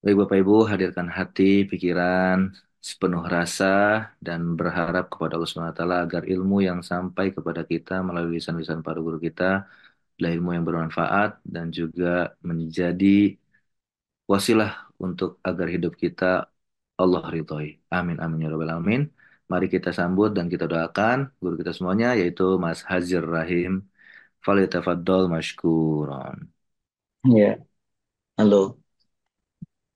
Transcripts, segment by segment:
Baik Bapak Ibu, hadirkan hati, pikiran, sepenuh rasa, dan berharap kepada Allah Subhanahu wa Taala agar ilmu yang sampai kepada kita melalui lisan-lisan para guru kita adalah ilmu yang bermanfaat dan juga menjadi wasilah untuk agar hidup kita Allah ridhoi. Amin, amin, ya rabbal alamin. Mari kita sambut dan kita doakan guru kita semuanya, yaitu Mas Hazir Rahim. Falitafadol mashkuran. Ya, halo.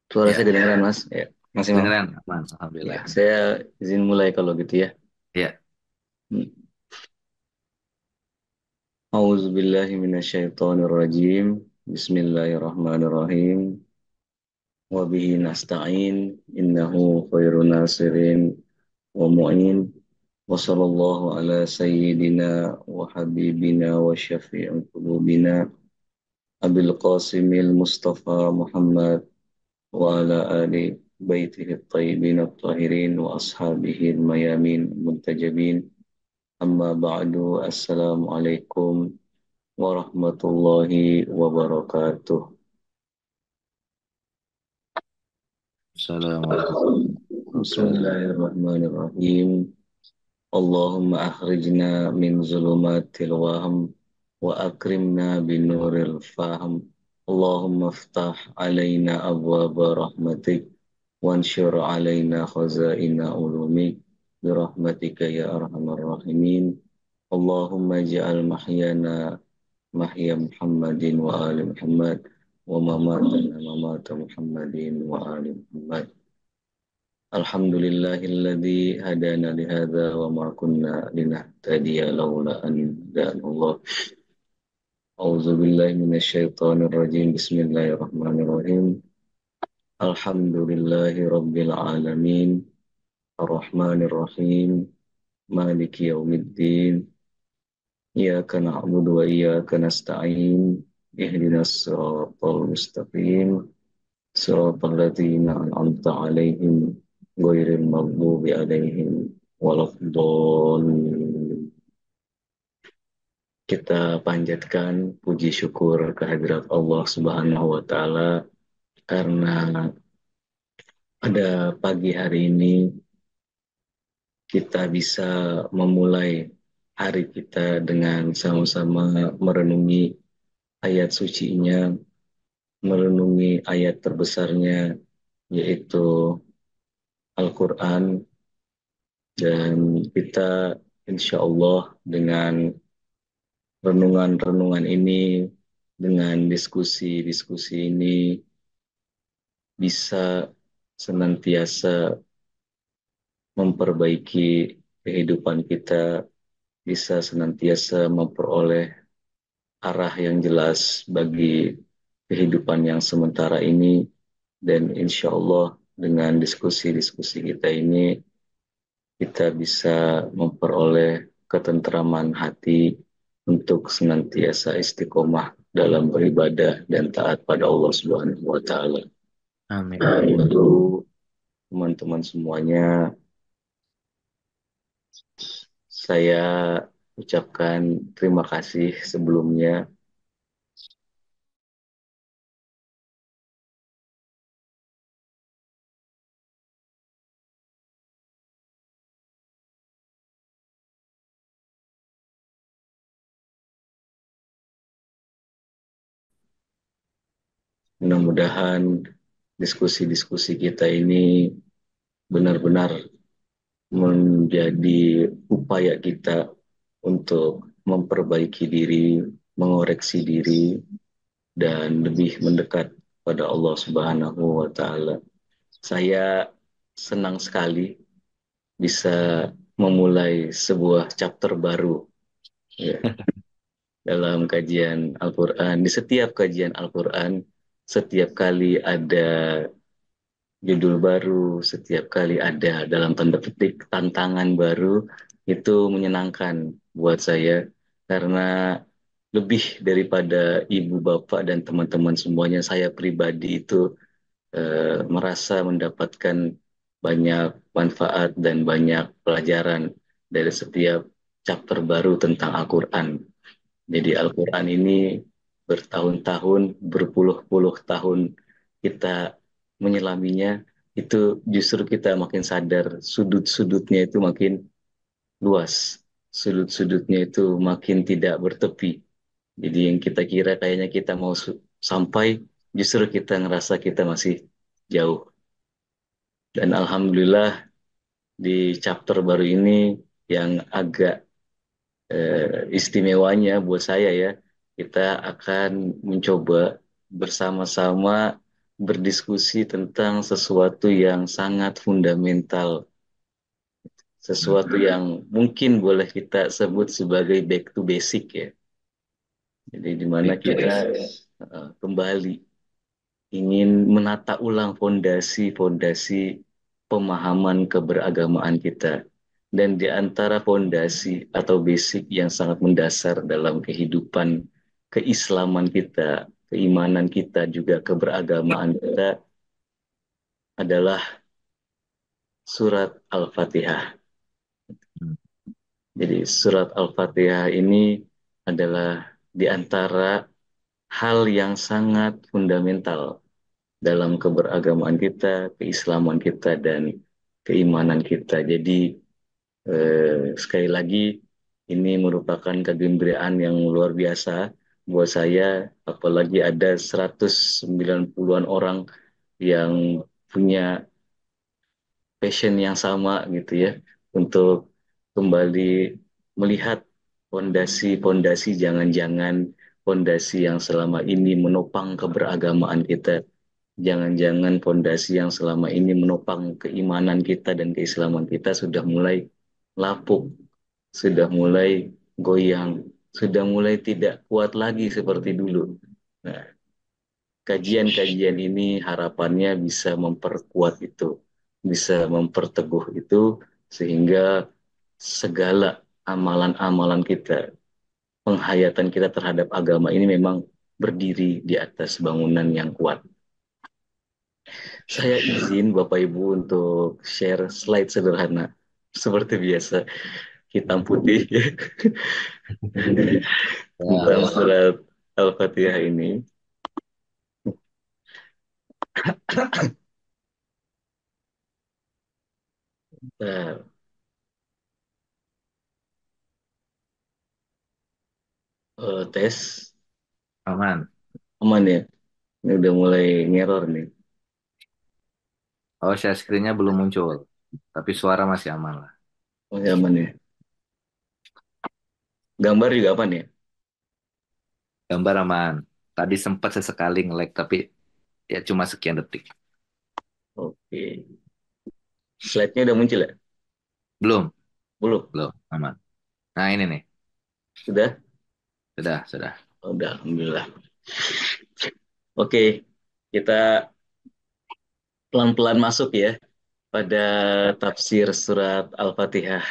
Suara Ya, saya didengarkan, Mas? Ya, Mas Imam. kedengeran, aman, Ya, Alhamdulillah. saya izin mulai kalau gitu ya. Ya, A'udzu billahi minasyaitonir rajim. Bismillahirrahmanirrahim. Wa bihi nasta'in. Innahu khairun nasirin wa mu'in. Wa sallallahu ala sayyidina wa habibina wa syafi'i qulubina Abil Qasimil Mustafa Muhammad wa ala ali baitihi at-tayyibin at-tahirin wa ashabihi al-mayamin muntajabin. Amma ba'du, assalamualaikum warahmatullahi wabarakatuh. Assalamualaikum warahmatullahi. Bismillahirrahmanirrahim. Allahumma akhrijna min zulumatil wahm wa akrimna binuril fahm. Allahumma aftah alaina abwaba rahmatik wanshur alaina khazaina ulumik birahmatika ya arhamar rahimin. Allahumma ja'al mahyana mahya Muhammadin wa ali Muhammad wa mamatana mamata Muhammadin wa ali Muhammad. Alhamdulillahilladzi hadana lihadza wa ma kunna linahtadiya laula an hadana Allah. A'udzu billahi minasyaitonir rajim. Bismillahirrahmanirrahim. Alhamdulillahi rabbil alamin. Arrahmanir rahim. Maliki yaumiddin. Iyyaka na'budu wa iyyaka nasta'in. Ihdinas siratal mustaqim. Siratal ladzina an'amta 'alaihim ghairil maghdubi 'alaihim waladdallin. Kita panjatkan puji syukur kehadirat Allah Subhanahu wa taala karena pada pagi hari ini kita bisa memulai hari kita dengan sama-sama merenungi ayat sucinya, merenungi ayat terbesarnya yaitu Al-Quran, dan kita insya Allah dengan renungan-renungan ini, dengan diskusi-diskusi ini bisa senantiasa memperbaiki kehidupan kita, bisa senantiasa memperoleh arah yang jelas bagi kehidupan yang sementara ini, dan insya Allah dengan diskusi-diskusi kita ini kita bisa memperoleh ketentraman hati untuk senantiasa istiqomah dalam beribadah dan taat pada Allah Subhanahu wa taala. Amin, Nah, amin. itu teman-teman semuanya, saya ucapkan terima kasih sebelumnya. Mudah-mudahan diskusi-diskusi kita ini benar-benar menjadi upaya kita untuk memperbaiki diri, mengoreksi diri, dan lebih mendekat pada Allah Subhanahu wa taala. Saya senang sekali bisa memulai sebuah chapter baru ya, dalam kajian Al-Qur'an. Di setiap kajian Al-Qur'an, setiap kali ada judul baru, setiap kali ada dalam tanda petik tantangan baru, itu menyenangkan buat saya karena lebih daripada ibu bapak dan teman-teman semuanya, saya pribadi itu merasa mendapatkan banyak manfaat dan banyak pelajaran dari setiap chapter baru tentang Al-Quran. Jadi Al-Quran ini bertahun-tahun, berpuluh-puluh tahun kita menyelaminya, itu justru kita makin sadar sudut-sudutnya itu makin luas, sudut-sudutnya itu makin tidak bertepi. Jadi yang kita kira kayaknya kita mau sampai, justru kita ngerasa kita masih jauh. Dan alhamdulillah di chapter baru ini yang agak istimewanya buat saya ya, kita akan mencoba bersama-sama berdiskusi tentang sesuatu yang sangat fundamental, Hmm. sesuatu yang mungkin boleh kita sebut sebagai back to basic ya. Jadi di mana Back to kita basic. kembali ingin menata ulang fondasi-fondasi pemahaman keberagamaan kita. Dan di antara fondasi atau basic yang sangat mendasar dalam kehidupan keislaman kita, keimanan kita, juga keberagamaan kita adalah surat Al-Fatihah. Hmm. Jadi surat Al-Fatihah ini adalah di antara hal yang sangat fundamental dalam keberagamaan kita, keislaman kita, dan keimanan kita. Jadi sekali lagi ini merupakan kegembiraan yang luar biasa buat saya, apalagi ada 190-an orang yang punya passion yang sama gitu ya untuk kembali melihat fondasi-fondasi, jangan-jangan fondasi yang selama ini menopang keberagamaan kita, jangan-jangan fondasi yang selama ini menopang keimanan kita dan keislaman kita sudah mulai lapuk, sudah mulai goyang, sudah mulai tidak kuat lagi seperti dulu. Nah, kajian-kajian ini harapannya bisa memperkuat itu, bisa memperteguh itu, sehingga segala amalan-amalan kita, penghayatan kita terhadap agama ini memang berdiri di atas bangunan yang kuat. Saya izin Bapak Ibu untuk share slide sederhana. Seperti biasa, hitam putih tentang Ya, surat Al-Fatihah ini. Nah, tes aman. aman ya. Ini udah mulai ngeror nih. Oh, share screen-nya belum muncul. Tapi suara masih aman lah. Oh, ya aman ya. Gambar juga aman ya. Gambar aman. Tadi sempat sesekali nge-lag, tapi ya cuma sekian detik. Oke. Slide-nya udah muncul ya? Belum, Belum. belum, aman. Nah, ini nih. Sudah? Sudah, sudah. Oh, udah, alhamdulillah. Oke. Kita pelan-pelan masuk ya pada tafsir surat Al-Fatihah.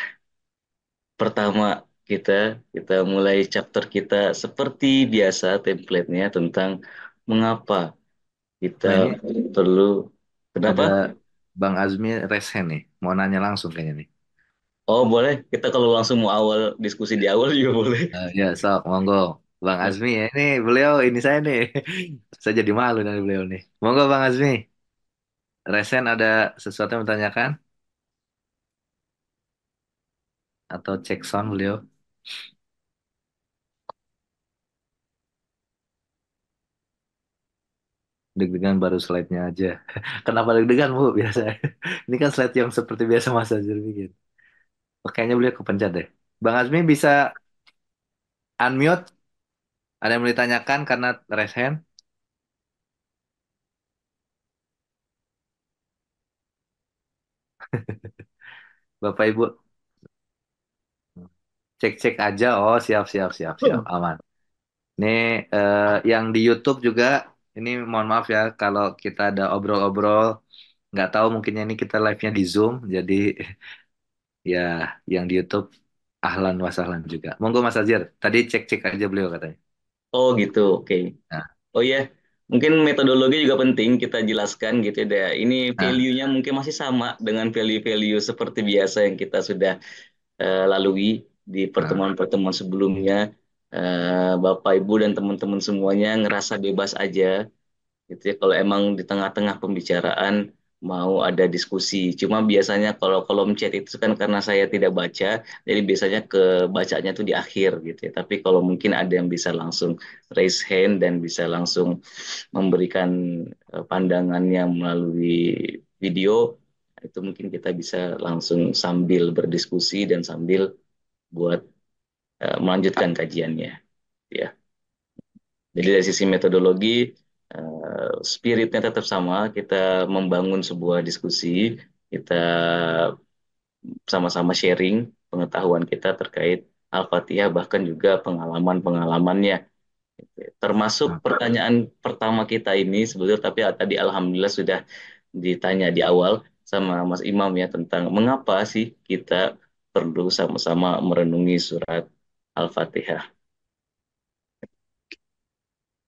Pertama, kita mulai chapter kita seperti biasa template-nya tentang mengapa kita Oh, ini perlu, kenapa? ada Bang Azmi resen nih. Mau nanya langsung kayaknya nih. Oh, boleh. Kita kalau langsung mau awal diskusi di awal juga boleh. Ya, sok, monggo. Bang Azmi ya, ini beliau, ini saya nih. Saya jadi malu dari beliau nih. Monggo Bang Azmi. Resen ada sesuatu yang bertanyakan? Atau cek sound beliau? Deg-degan baru slide-nya aja. Kenapa deg-degan, Bu? Biasa. Ini kan slide yang seperti biasa Mas Azir bikin. Oh, kayaknya beliau kepencet deh. Bang Azmi bisa unmute? Ada yang mau ditanyakan karena raise hand? Bapak Ibu, cek-cek aja. Oh, siap, siap, siap, siap. Aman. Ini yang di YouTube juga, ini mohon maaf ya kalau kita ada obrol-obrol. Nggak tahu mungkinnya ini kita live-nya di Zoom. Jadi ya yang di YouTube ahlan wasahlan juga. Monggo Mas Azir. Tadi cek-cek aja beliau katanya. Oh gitu, oke. Nah, Oh iya, mungkin metodologi juga penting kita jelaskan gitu ya. Ini nah, value-nya mungkin masih sama dengan value-value seperti biasa yang kita sudah lalui di nah. pertemuan-pertemuan sebelumnya. Bapak, Ibu, dan teman-teman semuanya ngerasa bebas aja gitu ya. Kalau emang di tengah-tengah pembicaraan mau ada diskusi. Cuma biasanya kalau kolom chat itu kan karena saya tidak baca, jadi biasanya ke bacanya tuh di akhir gitu ya. Tapi kalau mungkin ada yang bisa langsung raise hand dan bisa langsung memberikan pandangannya melalui video, itu mungkin kita bisa langsung sambil berdiskusi dan sambil buat melanjutkan kajiannya ya. Jadi dari sisi metodologi, spiritnya tetap sama, kita membangun sebuah diskusi, kita sama-sama sharing pengetahuan kita terkait Al-Fatihah, bahkan juga pengalaman-pengalamannya. Termasuk Nah, pertanyaan pertama kita ini sebetulnya, tapi tadi Alhamdulillah sudah ditanya di awal sama Mas Imam ya tentang mengapa sih kita perlu sama-sama merenungi surat Al-Fatihah.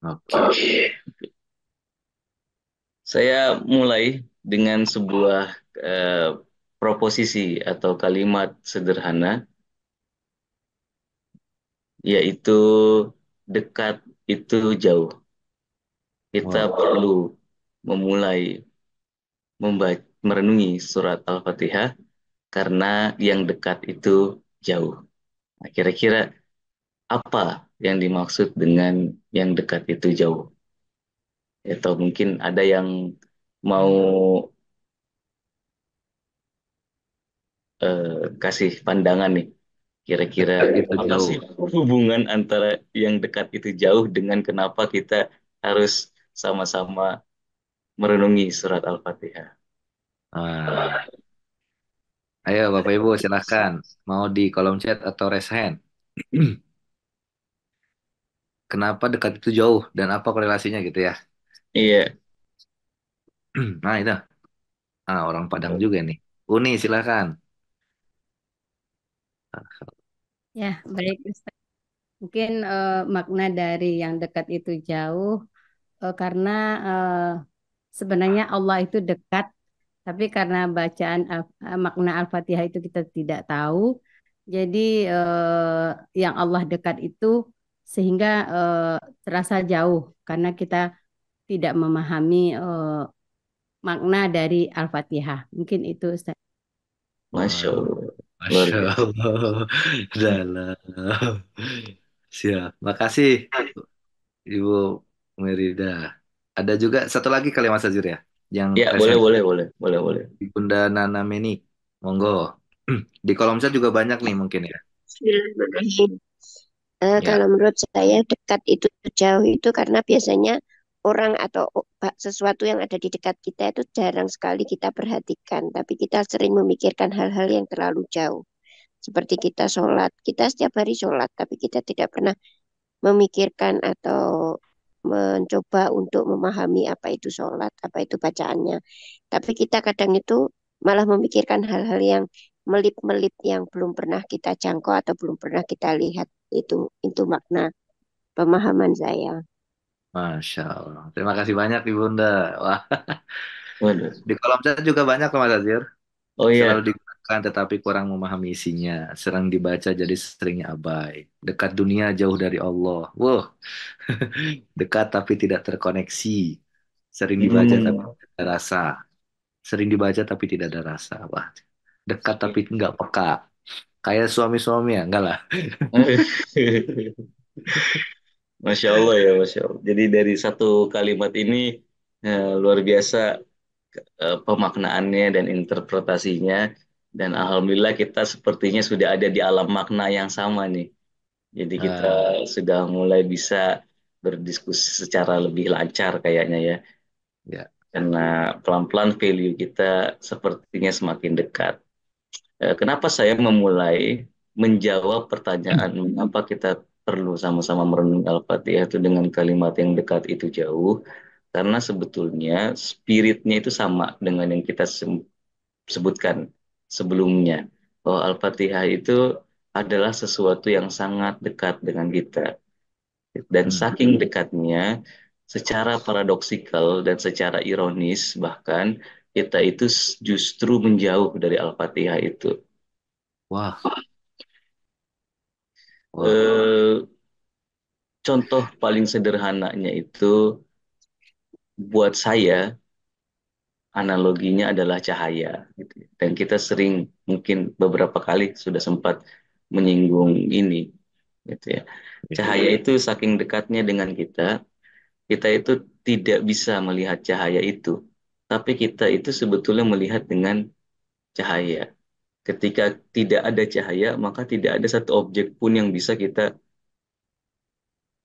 oke. Saya mulai dengan sebuah eh, proposisi atau kalimat sederhana, yaitu dekat itu jauh. Kita Wow. perlu memulai merenungi surat Al-Fatihah karena yang dekat itu jauh. Nah, kira-kira apa yang dimaksud dengan yang dekat itu jauh? Atau mungkin ada yang mau kasih pandangan nih. Kira-kira Dekat itu apa jauh. sih hubungan antara yang dekat itu jauh dengan kenapa kita harus sama-sama merenungi surat Al-Fatihah? Ah, ayo Bapak Ibu silahkan. Mau di kolom chat atau raise hand? Kenapa dekat itu jauh dan apa korelasinya gitu ya? Iya, Nah itu. Ah, orang Padang juga nih. Uni silahkan. Ya, baik, Ustaz. Mungkin makna dari yang dekat itu jauh karena eh, sebenarnya Allah itu dekat, tapi karena makna Al-Fatihah itu kita tidak tahu, jadi yang Allah dekat itu sehingga terasa jauh karena kita tidak memahami makna dari Al-Fatihah. Mungkin itu, Ustaz. Masya Waduh, Allah, luar Masya biasa. Allah. Dalam. Siap. Makasih Ibu Merida. Ada juga satu lagi kali Mas Azir ya, yang Ya, boleh, present boleh, boleh, boleh, boleh. Bunda Nana Meni. Monggo. Di kolom chat juga banyak nih mungkin ya. Bismillahirrahmanirrahim. Ya. Kalau menurut saya dekat itu jauh itu karena biasanya orang atau sesuatu yang ada di dekat kita itu jarang sekali kita perhatikan, tapi kita sering memikirkan hal-hal yang terlalu jauh. Seperti kita sholat, kita setiap hari sholat, tapi kita tidak pernah memikirkan atau mencoba untuk memahami apa itu sholat, apa itu bacaannya. Tapi kita kadang itu malah memikirkan hal-hal yang melip-melip yang belum pernah kita jangkau atau belum pernah kita lihat. Itu makna pemahaman saya. Masya Allah. Terima kasih banyak Ibu Bunda. Wah, Waduh. di kolom chat juga banyak loh Mas Azir. Oh Selalu iya. digunakan tetapi kurang memahami isinya. Sering dibaca jadi seringnya abai. Dekat dunia jauh dari Allah. Wow, dekat tapi tidak terkoneksi. Sering dibaca tapi Hmm. tidak ada rasa. Sering dibaca tapi tidak ada rasa. Wah, dekat tapi nggak peka. Kayak suami-suami ya, enggak lah. Masya Allah ya, Masya Allah. Jadi dari satu kalimat ini luar biasa pemaknaannya dan interpretasinya. Dan Alhamdulillah kita sepertinya sudah ada di alam makna yang sama nih. Jadi kita Ah, sudah mulai bisa berdiskusi secara lebih lancar kayaknya ya. ya. Karena pelan-pelan value kita sepertinya semakin dekat. Kenapa saya memulai menjawab pertanyaan mengapa kita perlu sama-sama merenung Al-Fatihah itu dengan kalimat yang dekat itu jauh? Karena sebetulnya spiritnya itu sama dengan yang kita sebutkan sebelumnya. Bahwa Al-Fatihah itu adalah sesuatu yang sangat dekat dengan kita. Dan Hmm. saking dekatnya, secara paradoksikal dan secara ironis bahkan, kita itu justru menjauh dari Al-Fatihah itu. Wah, wah. Eh, Contoh paling sederhananya itu buat saya analoginya adalah cahaya gitu. Dan kita sering mungkin beberapa kali sudah sempat menyinggung ini gitu ya. Cahaya itu saking dekatnya dengan kita, kita itu tidak bisa melihat cahaya itu. Tapi kita itu sebetulnya melihat dengan cahaya. Ketika tidak ada cahaya, maka tidak ada satu objek pun yang bisa kita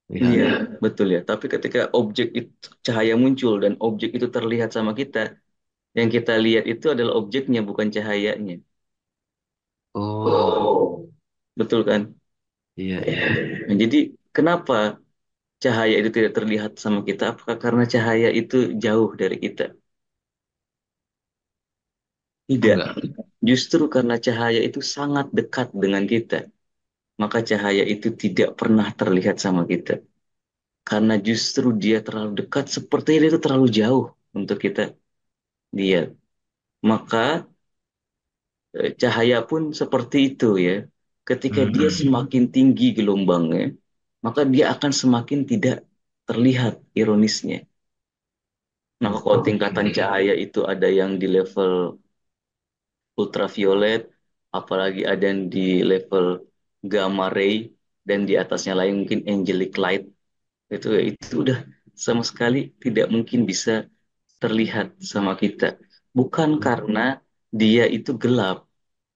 Lihat. iya, betul ya. Tapi ketika objek itu cahaya muncul dan objek itu terlihat sama kita, yang kita lihat itu adalah objeknya bukan cahayanya. Oh, Oh, betul kan? iya, iya. Nah, jadi kenapa cahaya itu tidak terlihat sama kita? Apakah karena cahaya itu jauh dari kita? Tidak. Enggak. Justru karena cahaya itu sangat dekat dengan kita, maka cahaya itu tidak pernah terlihat sama kita. Karena justru dia terlalu dekat, seperti dia itu terlalu jauh untuk kita lihat. Maka cahaya pun seperti itu ya. Ketika dia Mm-mm. semakin tinggi gelombangnya, maka dia akan semakin tidak terlihat ironisnya. Maka kalau tingkatan Oke. cahaya itu ada yang di level ultraviolet, apalagi ada yang di level gamma ray, dan di atasnya lain mungkin angelic light, itu udah sama sekali tidak mungkin bisa terlihat sama kita. Bukan karena dia itu gelap,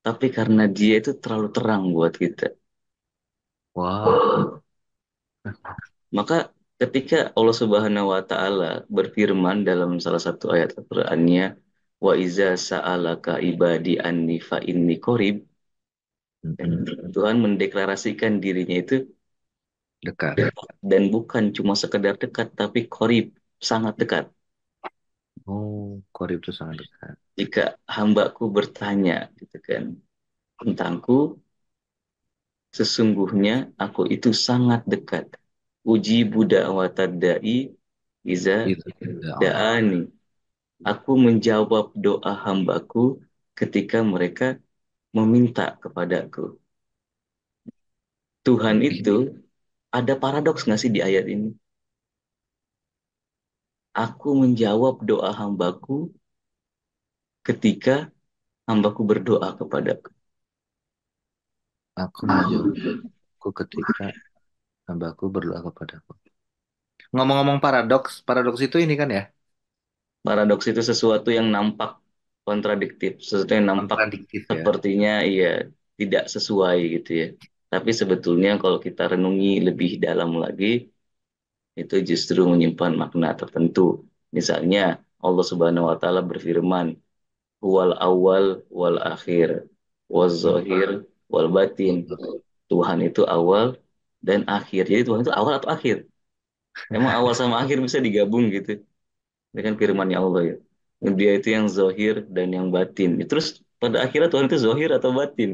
tapi karena dia itu terlalu terang buat kita. Wow. Maka ketika Allah Subhanahu wa taala berfirman dalam salah satu ayat Al-Qur'annya, wa iza sa'alaka ibadi anni fa inni qarib, Mm-mm. Tuhan mendeklarasikan dirinya itu Dekat. dekat. Dan bukan cuma sekedar dekat tapi qarib, sangat dekat. Oh, korib itu sangat dekat. Jika hambaku bertanya gitu kan tentangku, sesungguhnya aku itu sangat dekat. Uji budak watadai iza Itu daun. da'ani. Aku menjawab doa hambaku ketika mereka meminta kepadaku. Tuhan Oke. itu ada paradoks nggak sih di ayat ini? Aku menjawab doa hambaku ketika hambaku berdoa kepadaku. Aku menjawabku ketika hambaku berdoa kepadaku. Ngomong-ngomong paradoks, paradoks itu ini kan ya, Paradoks itu sesuatu yang nampak kontradiktif, sesuatu yang nampak kontradiktif ya. sepertinya iya tidak sesuai gitu ya. Tapi sebetulnya kalau kita renungi lebih dalam lagi, itu justru menyimpan makna tertentu. Misalnya Allah Subhanahu wa taala berfirman, "Wal awal wal akhir, wal Hmm. zahir wal batin." Tuhan itu awal dan akhir. Jadi Tuhan itu awal atau akhir? Emang awal sama akhir bisa digabung gitu? Ini kan firman Allah ya. Dia itu yang zahir dan yang batin. Terus pada akhirnya Tuhan itu zahir atau batin?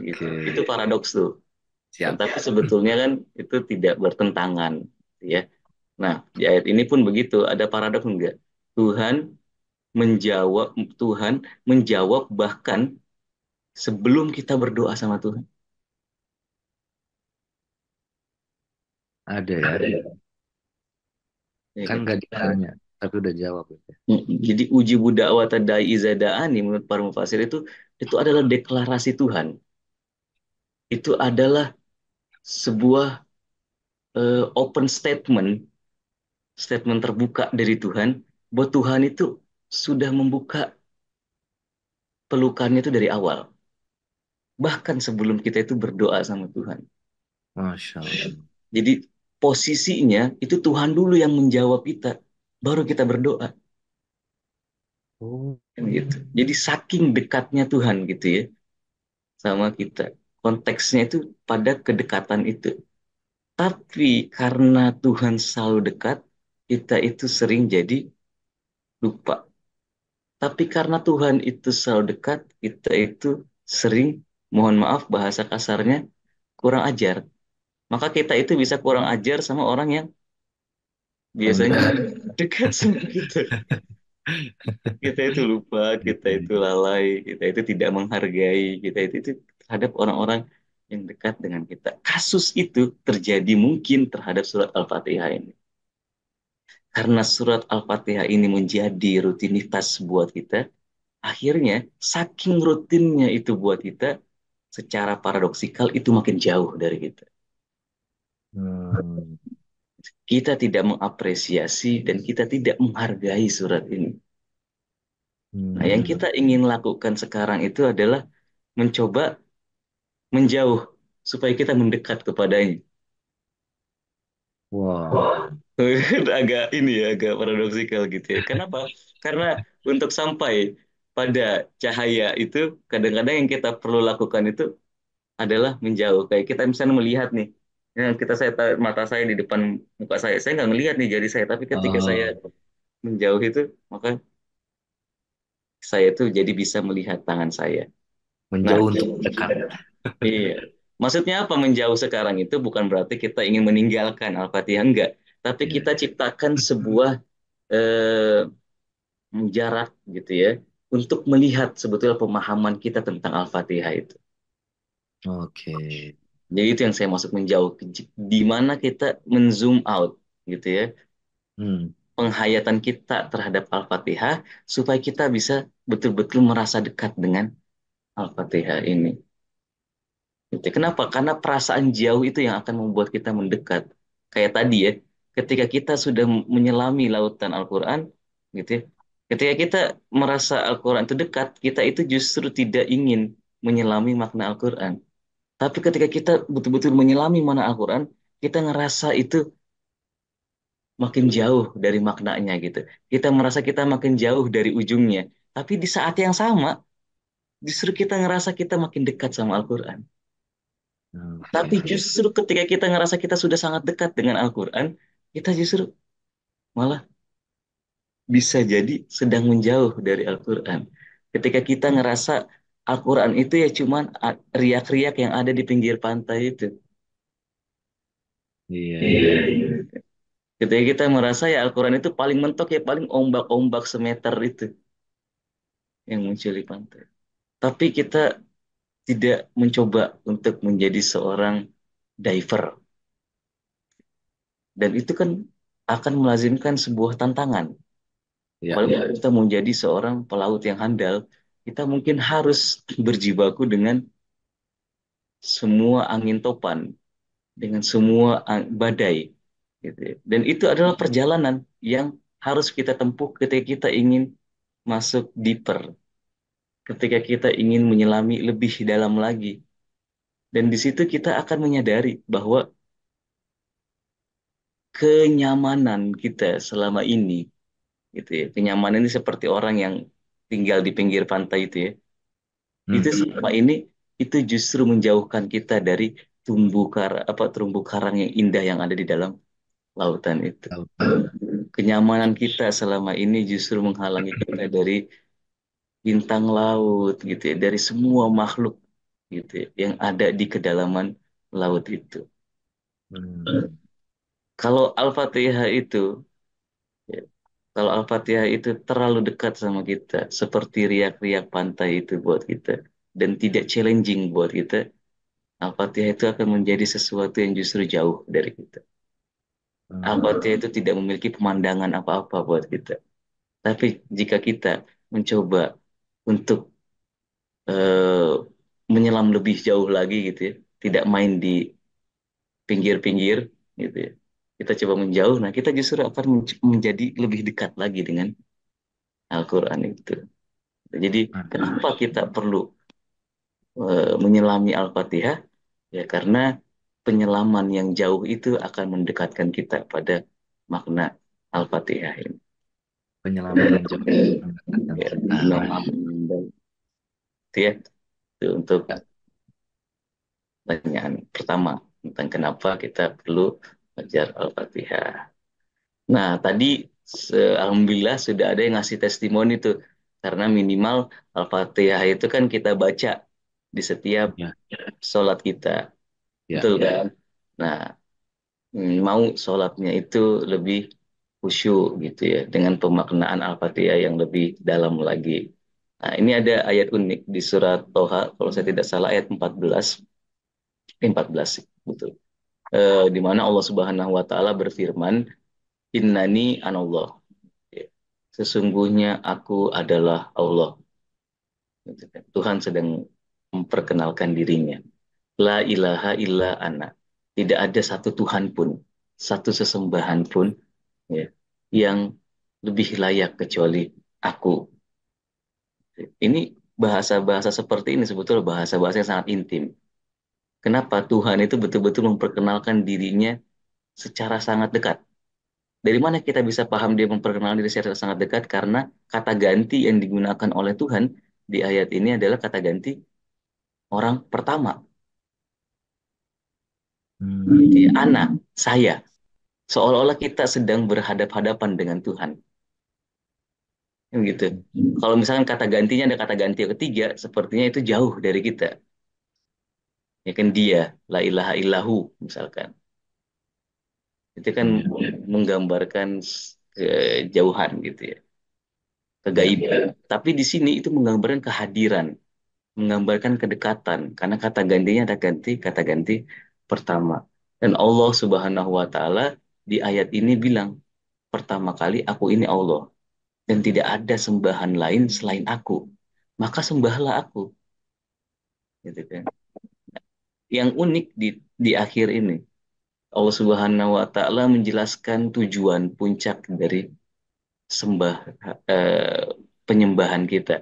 Gitu. Oke, Itu paradoks tuh. siap. Tapi sebetulnya kan itu tidak bertentangan, ya. Nah, di ayat ini pun begitu, ada paradoks enggak? Tuhan menjawab Tuhan menjawab bahkan sebelum kita berdoa sama Tuhan. Ada ya. Ya Kan kan? nggak ditanya, tapi udah jawab gitu. Jadi uji budak wa tadai izadaani menurut para mufasir itu adalah deklarasi Tuhan. Itu adalah sebuah open statement, statement terbuka dari Tuhan bahwa Tuhan itu sudah membuka pelukannya itu dari awal. Bahkan sebelum kita itu berdoa sama Tuhan. Masya Allah. Jadi posisinya itu Tuhan dulu yang menjawab kita, baru kita berdoa. Oh, Kan gitu. Jadi saking dekatnya Tuhan gitu ya sama kita. Konteksnya itu pada kedekatan itu. Tapi karena Tuhan selalu dekat, kita itu sering jadi lupa. Tapi karena Tuhan itu selalu dekat, kita itu sering, mohon maaf bahasa kasarnya, kurang ajar. Maka kita itu bisa kurang ajar sama orang yang biasanya enggak. dekat sama kita. Kita itu lupa, kita itu lalai, kita itu tidak menghargai, itu terhadap orang-orang yang dekat dengan kita. Kasus itu terjadi mungkin terhadap surat Al-Fatihah ini. karena surat Al-Fatihah ini menjadi rutinitas buat kita, akhirnya saking rutinnya itu buat kita, secara paradoksikal itu makin jauh dari kita. Hmm. Kita tidak mengapresiasi dan kita tidak menghargai surat ini. Nah, yang Hmm. kita ingin lakukan sekarang itu adalah mencoba menjauh supaya kita mendekat kepadanya. Wow. Agak ini ya, agak paradoksikal gitu ya. Kenapa? Karena untuk sampai pada cahaya itu, kadang-kadang yang kita perlu lakukan itu adalah menjauh. Kayak kita misalnya melihat nih, ya kita mata saya di depan muka saya nggak ngelihat nih jari saya, tapi ketika saya Oh, menjauh itu, maka saya tuh jadi bisa melihat tangan saya. Nah, menjauh untuk dekat. iya. Maksudnya apa menjauh sekarang itu bukan berarti kita ingin meninggalkan Al-Fatihah, enggak. Tapi Ya. kita ciptakan sebuah eh, jarak gitu ya untuk melihat sebetulnya pemahaman kita tentang Al-Fatihah itu. Oke. Jadi itu yang saya maksud menjauh, di mana kita menzoom out gitu ya, Hmm. penghayatan kita terhadap Al-Fatihah supaya kita bisa betul-betul merasa dekat dengan Al-Fatihah ini. Gitu. Kenapa? Karena perasaan jauh itu yang akan membuat kita mendekat. Kayak tadi ya, ketika kita sudah menyelami lautan Al-Quran, gitu ya, ketika kita merasa Al-Quran itu dekat, kita itu justru tidak ingin menyelami makna Al-Quran. Tapi ketika kita betul-betul menyelami makna Al-Quran, kita ngerasa itu makin jauh dari maknanya gitu. Kita merasa kita makin jauh dari ujungnya. Tapi di saat yang sama, justru kita ngerasa kita makin dekat sama Al-Quran. Tapi Oke. justru ketika kita ngerasa kita sudah sangat dekat dengan Al-Quran, kita justru malah bisa jadi sedang menjauh dari Al-Quran. Ketika kita ngerasa Al-Quran itu ya cuman riak-riak yang ada di pinggir pantai itu. Iya, iya, Iya, iya. iya. Ketika kita merasa ya Al-Quran itu paling mentok ya paling ombak-ombak semeter itu yang muncul di pantai. Tapi kita tidak mencoba untuk menjadi seorang diver. Dan itu kan akan melazimkan sebuah tantangan. Iya. Kalau kita mau jadi seorang pelaut yang handal, kita mungkin harus berjibaku dengan semua angin topan, dengan semua badai, gitu ya. Dan itu adalah perjalanan yang harus kita tempuh ketika kita ingin masuk deeper, ketika kita ingin menyelami lebih dalam lagi. Dan di situ kita akan menyadari bahwa kenyamanan kita selama ini, gitu ya, kenyamanan ini seperti orang yang tinggal di pinggir pantai itu ya. Itu Hmm. selama ini itu justru menjauhkan kita dari terumbu karang yang indah yang ada di dalam lautan itu. Lautan. Kenyamanan kita selama ini justru menghalangi kita dari bintang laut gitu ya, dari semua makhluk gitu ya, yang ada di kedalaman laut itu. Hmm. Kalau Al-Fatihah itu ya, kalau Al-Fatihah itu terlalu dekat sama kita, seperti riak-riak pantai itu buat kita dan tidak challenging buat kita, Al-Fatihah itu akan menjadi sesuatu yang justru jauh dari kita. Hmm. Al-Fatihah itu tidak memiliki pemandangan apa-apa buat kita. Tapi jika kita mencoba untuk eh, menyelam lebih jauh lagi gitu ya, tidak main di pinggir-pinggir gitu ya, kita coba menjauh, nah kita justru akan menjadi lebih dekat lagi dengan Al-Quran itu. Jadi Mantap. kenapa kita perlu menyelami Al-Fatihah? Ya karena penyelaman yang jauh itu akan mendekatkan kita pada makna Al-Fatihah ini. Penyelaman yang jauh mendekatkan Ya, kita. pemahaman yang baik. Itu ya, itu untuk Ya. pertanyaan pertama tentang kenapa kita perlu belajar Al-Fatihah. Nah, tadi alhamdulillah sudah ada yang ngasih testimoni tuh. Karena minimal Al-Fatihah itu kan kita baca di setiap Ya. sholat kita. Ya. Betul kan? Nah, mau sholatnya itu lebih khusyuk gitu ya, dengan pemaknaan Al-Fatihah yang lebih dalam lagi. Nah, ini ada ayat unik di surat Toha, kalau saya tidak salah ayat 14, 14 sih, betul. Di mana Allah Subhanahu wa taala berfirman, innani anallah. Ya. Sesungguhnya aku adalah Allah. Gitu kan. Tuhan sedang memperkenalkan dirinya. La ilaha illa ana. Tidak ada satu Tuhan pun, satu sesembahan pun ya, yang lebih layak kecuali aku. Ini bahasa-bahasa seperti ini sebetulnya bahasa-bahasa yang sangat intim. Kenapa Tuhan itu betul-betul memperkenalkan dirinya secara sangat dekat? Dari mana kita bisa paham dia memperkenalkan diri secara sangat dekat? Karena kata ganti yang digunakan oleh Tuhan di ayat ini adalah kata ganti orang pertama. Jadi Hmm. anak, saya. Seolah-olah kita sedang berhadap-hadapan dengan Tuhan. Gitu. Kalau misalkan kata gantinya ada kata ganti yang ketiga, sepertinya itu jauh dari kita. Ya kan dia, la ilaha illahu misalkan. Itu kan Ya, menggambarkan kejauhan gitu ya, ya. kegaiban. Tapi di sini itu menggambarkan kehadiran, menggambarkan kedekatan. Karena kata gantinya ada ganti, kata ganti pertama. Dan Allah Subhanahu wa taala di ayat ini bilang, pertama kali aku ini Allah dan tidak ada sembahan lain selain aku. Maka sembahlah aku, gitu kan. Yang unik di akhir ini, Allah Subhanahu wa taala menjelaskan tujuan puncak dari sembah eh, penyembahan kita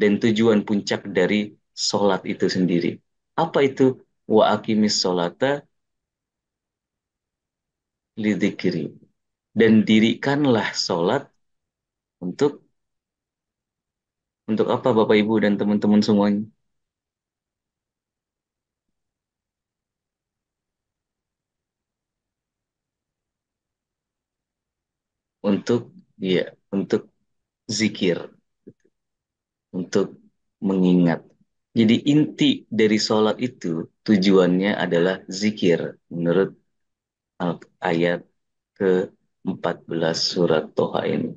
dan tujuan puncak dari sholat itu sendiri. Apa itu? Wa aqimis sholata lidzikri. Dan dirikanlah sholat untuk apa Bapak Ibu dan teman-teman semuanya? Untuk ya, untuk zikir, untuk mengingat. Jadi inti dari sholat itu tujuannya adalah zikir menurut ayat ke-14 surat Toha ini.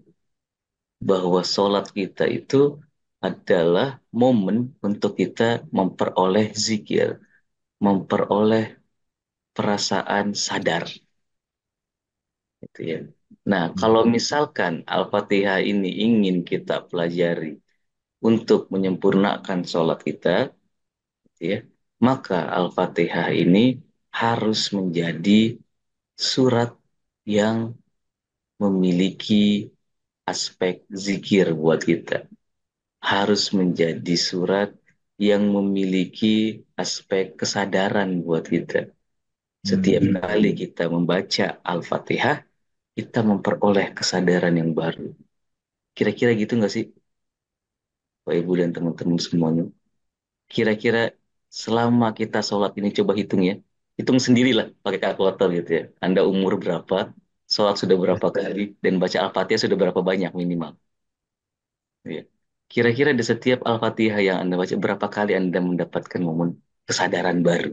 Bahwa sholat kita itu adalah momen untuk kita memperoleh zikir, memperoleh perasaan sadar. Gitu ya. Nah, kalau misalkan Al-Fatihah ini ingin kita pelajari untuk menyempurnakan sholat kita, gitu ya, maka Al-Fatihah ini harus menjadi surat yang memiliki aspek zikir buat kita. Harus menjadi surat yang memiliki aspek kesadaran buat kita. Setiap Hmm. kali kita membaca Al-Fatihah, kita memperoleh kesadaran yang baru. Kira-kira gitu nggak sih, Pak Ibu dan teman-teman semuanya? Kira-kira selama kita sholat ini coba hitung ya. Hitung sendirilah pakai kalkulator gitu ya. Anda umur berapa, sholat sudah berapa kali, dan baca Al-Fatihah sudah berapa banyak minimal. Ya. Kira-kira di setiap Al-Fatihah yang Anda baca, berapa kali Anda mendapatkan momen kesadaran baru?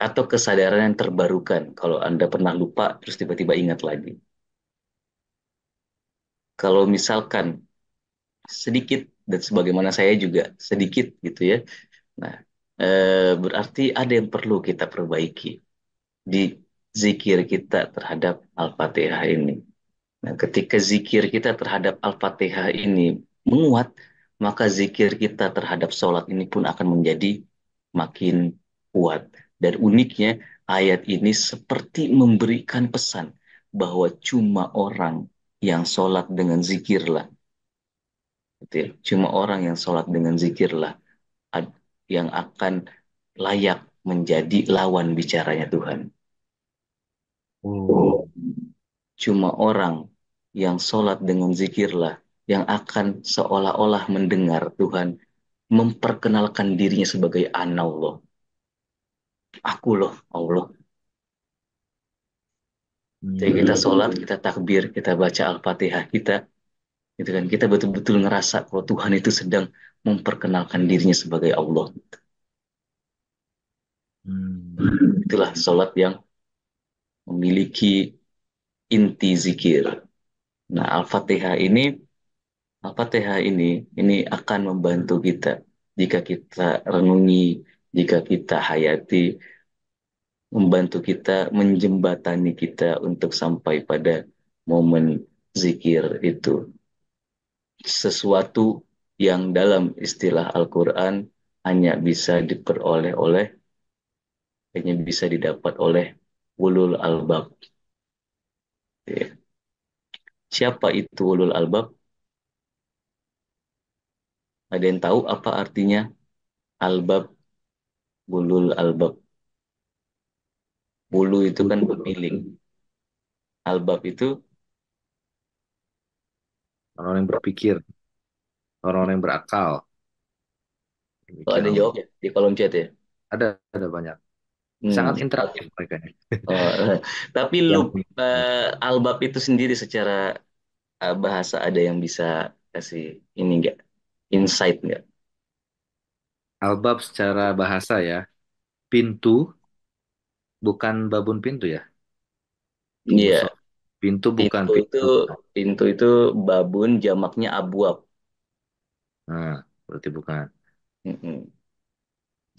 Atau kesadaran yang terbarukan kalau Anda pernah lupa terus tiba-tiba ingat lagi. Kalau misalkan sedikit, dan sebagaimana saya juga sedikit gitu ya. Nah, berarti ada yang perlu kita perbaiki di zikir kita terhadap Al-Fatihah ini. Nah, ketika zikir kita terhadap Al-Fatihah ini menguat, maka zikir kita terhadap sholat ini pun akan menjadi makin kuat. Dan uniknya, ayat ini seperti memberikan pesan bahwa cuma orang yang sholat dengan zikirlah, gitu ya, cuma orang yang sholat dengan zikirlah yang akan layak menjadi lawan bicaranya Tuhan. Oh. Cuma orang yang sholat dengan zikirlah yang akan seolah-olah mendengar Tuhan memperkenalkan dirinya sebagai Allah. Aku loh Allah. Jadi kita Hmm. sholat, kita takbir, kita baca Al-Fatihah kita, gitu kan? Kita betul-betul ngerasa kalau Tuhan itu sedang memperkenalkan dirinya sebagai Allah. Hmm. Itulah sholat yang memiliki inti zikir. Nah, Al-Fatihah ini akan membantu kita jika kita renungi, jika kita hayati, membantu kita, menjembatani kita untuk sampai pada momen zikir itu. Sesuatu yang dalam istilah Al-Quran hanya bisa diperoleh oleh, hanya bisa didapat oleh ulul albab. Ya. Siapa itu ulul albab? Ada yang tahu apa artinya albab, ulul albab? Ulu itu kan pemilik. Albab itu, Orang yang berpikir, orang-orang yang berakal. oh, ada Demikian yang Allah. jawab ya di kolom chat ya? Ada banyak. Hmm. Sangat interaktif mereka ini. Oh, tapi Yang albab itu sendiri secara bahasa ada yang bisa kasih ini enggak? Insight enggak? albab secara bahasa ya, pintu bukan babun pintu ya. Ibu Iya, so, pintu bukan pintu itu pintu. pintu itu babun jamaknya abwab. Nah, berarti bukan. Mm-mm.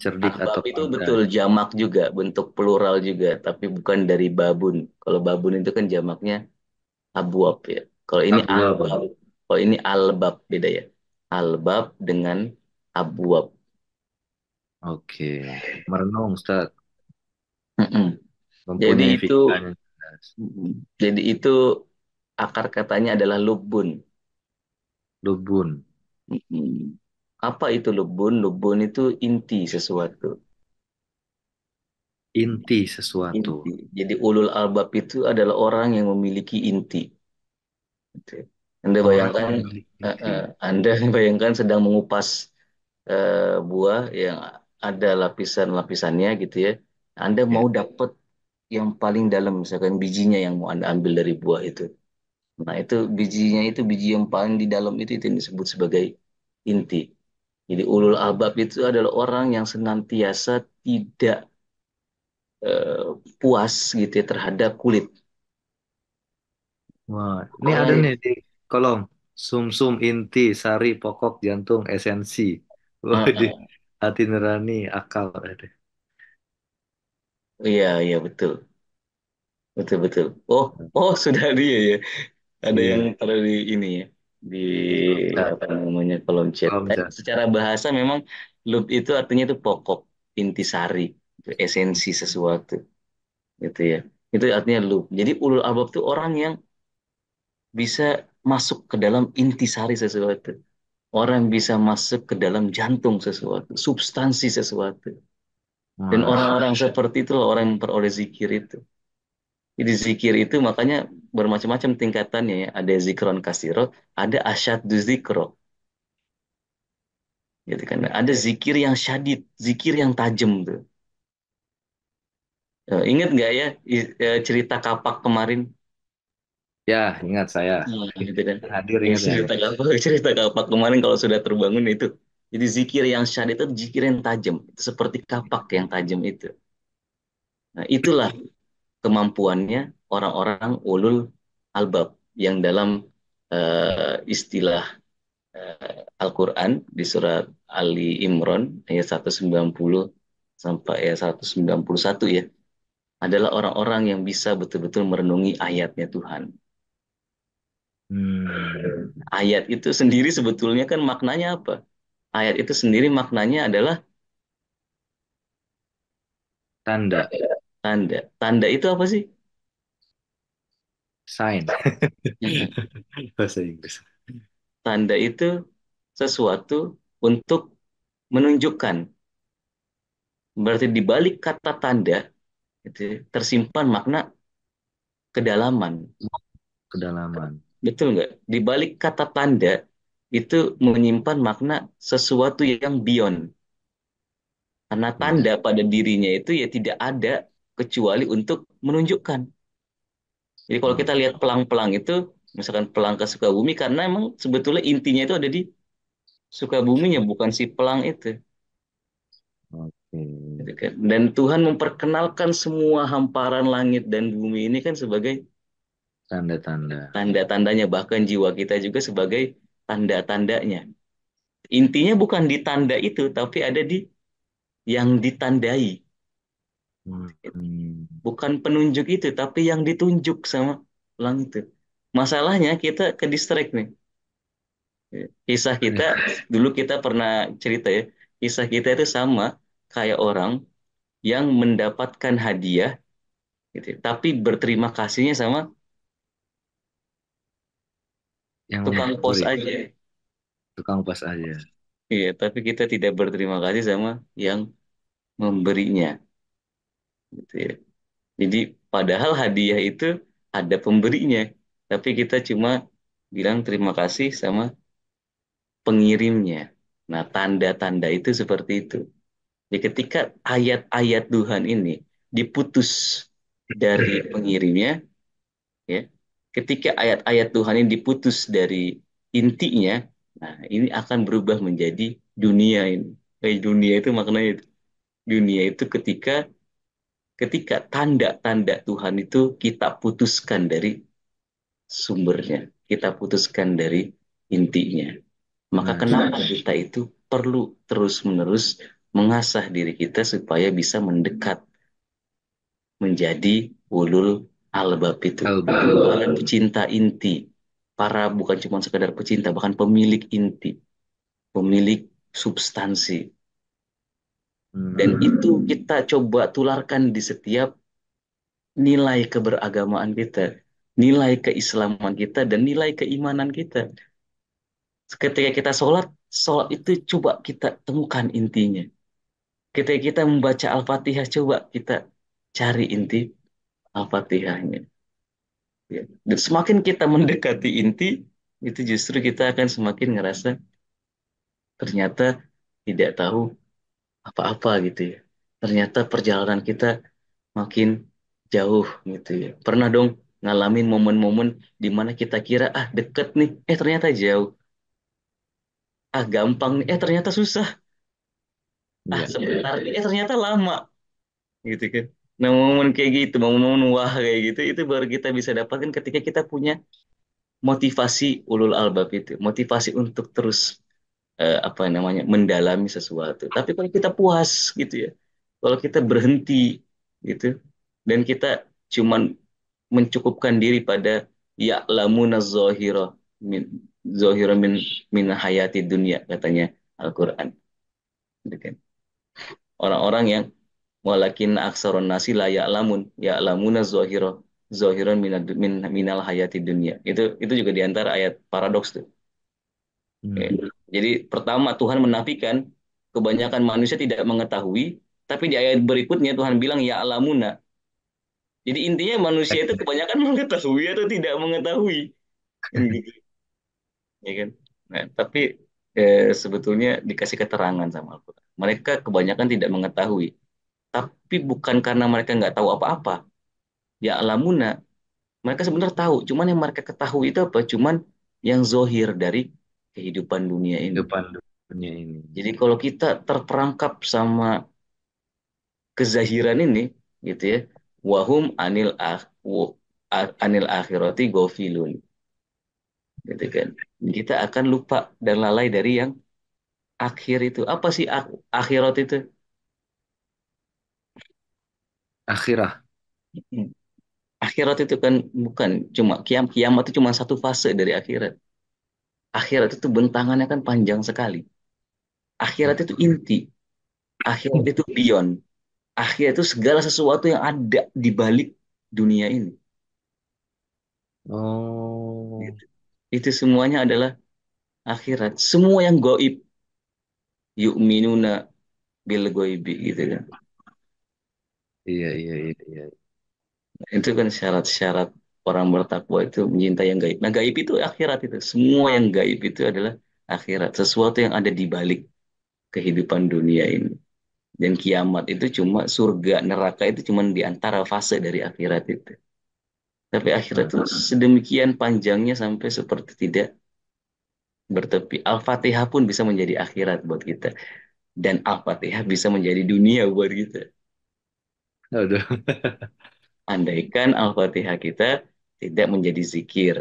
Cerdik Arbab atau itu pandai. betul jamak juga, bentuk plural juga, tapi bukan dari babun. Kalau babun itu kan jamaknya abwab ya. Kalau ini Abuab. albab, kalau ini albab beda ya. Albab dengan abwab. Oke. Merenung, Ustaz. Mm-mm. Jadi Mempunyai itu, pikiran yang jelas. jadi itu akar katanya adalah lubun. Lubun. Mm-mm. Apa itu lubun? Lubun itu inti sesuatu. Inti sesuatu. Inti. Jadi ulul albab itu adalah orang yang memiliki inti. Gitu. Anda Orang bayangkan, yang memiliki inti. Anda bayangkan sedang mengupas buah yang ada lapisan-lapisannya gitu ya. Anda Ya. mau dapat yang paling dalam, misalkan bijinya yang mau Anda ambil dari buah itu. Nah, itu bijinya itu biji yang paling di dalam itu yang disebut sebagai inti. Jadi ulul albab itu adalah orang yang senantiasa tidak eh, puas gitu ya terhadap kulit. Wah, ini Orang ada yang nih di kolom. Sumsum, inti, sari, pokok, jantung, esensi. Wah, eh, di eh, hati nurani, akal. Ada. iya iya betul betul betul. Oh oh sudah dia ya. Ada yang Iya, taruh di ini ya, di chat. apa namanya kolom chat. Kolom Tapi chat. secara bahasa memang loop itu artinya itu pokok, intisari, itu esensi sesuatu, gitu ya. Itu artinya loop. Jadi ulul albab itu orang yang bisa masuk ke dalam intisari sesuatu. Orang bisa masuk ke dalam jantung sesuatu, substansi sesuatu. Dan Masya. orang-orang seperti itulah orang yang memperoleh zikir itu. Jadi zikir itu makanya bermacam-macam tingkatannya ya. Ada zikron kasiro, ada asyaddu zikro. Gitu kan. Ada zikir yang syadid, zikir yang tajam tuh. Ingat nggak ya cerita kapak kemarin? Ya, ingat saya. Gitu kan. Hadir Yang ingat ya. cerita kapak, cerita kapak kemarin kalau sudah terbangun itu. Jadi zikir yang syadid itu zikir yang tajam. Itu seperti kapak yang tajam itu. Nah, itulah kemampuannya orang-orang ulul albab yang dalam istilah Al-Quran di surat Ali Imran ayat 190 sampai ayat 191 ya adalah orang-orang yang bisa betul-betul merenungi ayatnya Tuhan. Hmm, Ayat itu sendiri sebetulnya kan maknanya apa? Ayat itu sendiri maknanya adalah tanda, tanda. Tanda itu apa sih? sign. Bahasa Inggris. Tanda itu sesuatu untuk menunjukkan. Berarti di balik kata tanda itu tersimpan makna kedalaman. Kedalaman. Betul nggak? Di balik kata tanda itu menyimpan makna sesuatu yang beyond. Karena Ya. tanda pada dirinya itu ya tidak ada kecuali untuk menunjukkan. Jadi kalau Oh, kita lihat pelang-pelang itu, misalkan pelang ke Sukabumi, karena emang sebetulnya intinya itu ada di Sukabuminya, bukan si pelang itu. oke. Gitu kan. Dan Tuhan memperkenalkan semua hamparan langit dan bumi ini kan sebagai Tanda-tanda. tanda-tandanya, bahkan jiwa kita juga sebagai tanda-tandanya. Intinya bukan di tanda itu, tapi ada di yang ditandai. Hmm. Bukan penunjuk itu, tapi yang ditunjuk sama pelang itu. Masalahnya kita ke distract nih. Kisah kita, Iya. dulu kita pernah cerita ya, kisah kita itu sama kayak orang yang mendapatkan hadiah, gitu, tapi berterima kasihnya sama Yang tukang pos beri, aja. tukang pas aja. Iya, tapi kita tidak berterima kasih sama yang memberinya, gitu ya. Jadi padahal hadiah itu ada pemberinya, tapi kita cuma bilang terima kasih sama pengirimnya. Nah, tanda-tanda itu seperti itu. Jadi ketika ayat-ayat Tuhan ini diputus dari pengirimnya, ya, ketika ayat-ayat Tuhan ini diputus dari intinya, nah ini akan berubah menjadi dunia ini. Dunia itu maknanya itu. Dunia itu ketika ketika tanda-tanda Tuhan itu kita putuskan dari sumbernya, kita putuskan dari intinya. Maka Masya kenapa kita itu perlu terus-menerus mengasah diri kita supaya bisa mendekat menjadi ulul albab itu. Allah. Para pecinta inti, para bukan cuma sekedar pecinta, bahkan pemilik inti, pemilik substansi. Dan itu Hmm. kita coba tularkan di setiap nilai keberagamaan kita, nilai keislaman kita, dan nilai keimanan kita. Ketika kita sholat, sholat itu coba kita temukan intinya. Ketika kita membaca Al-Fatihah, coba kita cari inti Al-Fatihahnya. Ya. Dan semakin kita mendekati inti, itu justru kita akan semakin ngerasa ternyata tidak tahu apa-apa gitu ya. Ternyata perjalanan kita makin jauh gitu ya. Pernah dong ngalamin momen-momen di mana kita kira ah deket nih, ternyata jauh. Ah gampang nih, ternyata susah. Ah Iya, iya. sebentar nih, ternyata lama gitu kan. Nah momen kayak gitu, momen-momen wah kayak gitu, itu baru kita bisa dapatkan ketika kita punya motivasi ulul albab itu, motivasi untuk terus apa namanya mendalami sesuatu. Tapi kalau kita puas gitu ya, kalau kita berhenti gitu, dan kita cuman mencukupkan diri pada ya'lamuna min zohiro min hayati dunia katanya Al-Quran. Gitu kan. Orang-orang yang walakin aksarun nasi la ya'lamun ya'lamuna zohiron minal hayati dunia. Itu juga diantara ayat paradoks tuh. Ya. Hmm. Jadi pertama Tuhan menafikan kebanyakan manusia tidak mengetahui, tapi di ayat berikutnya Tuhan bilang ya alamuna. Jadi intinya manusia itu kebanyakan mengetahui atau tidak mengetahui, kan gitu, ya kan? Nah, tapi sebetulnya dikasih keterangan sama Al-Quran. Mereka kebanyakan tidak mengetahui, tapi bukan karena mereka nggak tahu apa-apa. Ya alamuna, mereka sebenarnya tahu, cuman yang mereka ketahui itu apa? Cuman yang zohir dari kehidupan dunia ini. Depan dunia ini. Jadi kalau kita terperangkap sama kezahiran ini gitu ya, wahum anil akhirati gofilun, gitu kan, kita akan lupa dan lalai dari yang akhir itu. Apa sih akhirat itu? Akhirah. Hmm. Akhirat itu kan bukan cuma kiamat itu cuma satu fase dari akhirat. Akhirat itu bentangannya kan panjang sekali. Akhirat itu inti, akhirat itu beyond, akhirat itu segala sesuatu yang ada di balik dunia ini. Oh, Gitu. Itu semuanya adalah akhirat. Semua yang goib, yu'minuna bil goibi gitu kan. iya, iya, iya, iya. Itu kan syarat-syarat orang bertakwa itu mencintai yang gaib. Nah, gaib itu akhirat itu. Semua yang gaib itu adalah akhirat. Sesuatu yang ada di balik kehidupan dunia ini. Dan kiamat itu cuma surga, neraka itu cuma di antara fase dari akhirat itu. Tapi akhirat itu sedemikian panjangnya sampai seperti tidak bertepi. Al-Fatihah pun bisa menjadi akhirat buat kita. Dan Al-Fatihah bisa menjadi dunia buat kita. Aduh. Andaikan Al-Fatihah kita tidak menjadi zikir,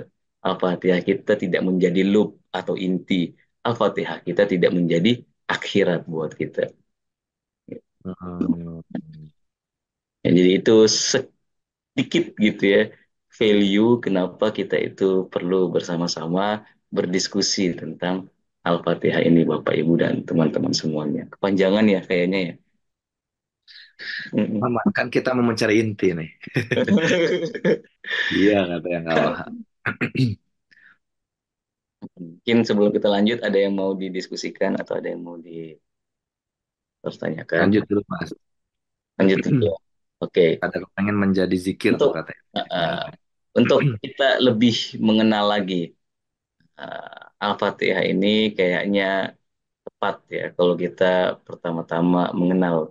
Al-Fatihah kita tidak menjadi lub atau inti, Al-Fatihah kita tidak menjadi akhirat buat kita. Hmm. Ya, jadi itu sedikit gitu ya value kenapa kita itu perlu bersama-sama berdiskusi tentang Al-Fatihah ini Bapak Ibu dan teman-teman semuanya. Kepanjangan ya kayaknya ya. Mm-mm. Aman, kan kita mau mencari inti nih. Iya, kata yang kalah. Mungkin sebelum kita lanjut ada yang mau didiskusikan atau ada yang mau dipertanyakan. Lanjut dulu, Mas. Lanjut dulu ya. Oke, Kata pengen menjadi zikir tuh untuk katanya. uh, Ya. uh, untuk kita lebih mengenal lagi Al-Fatihah ini kayaknya tepat ya kalau kita pertama-tama mengenal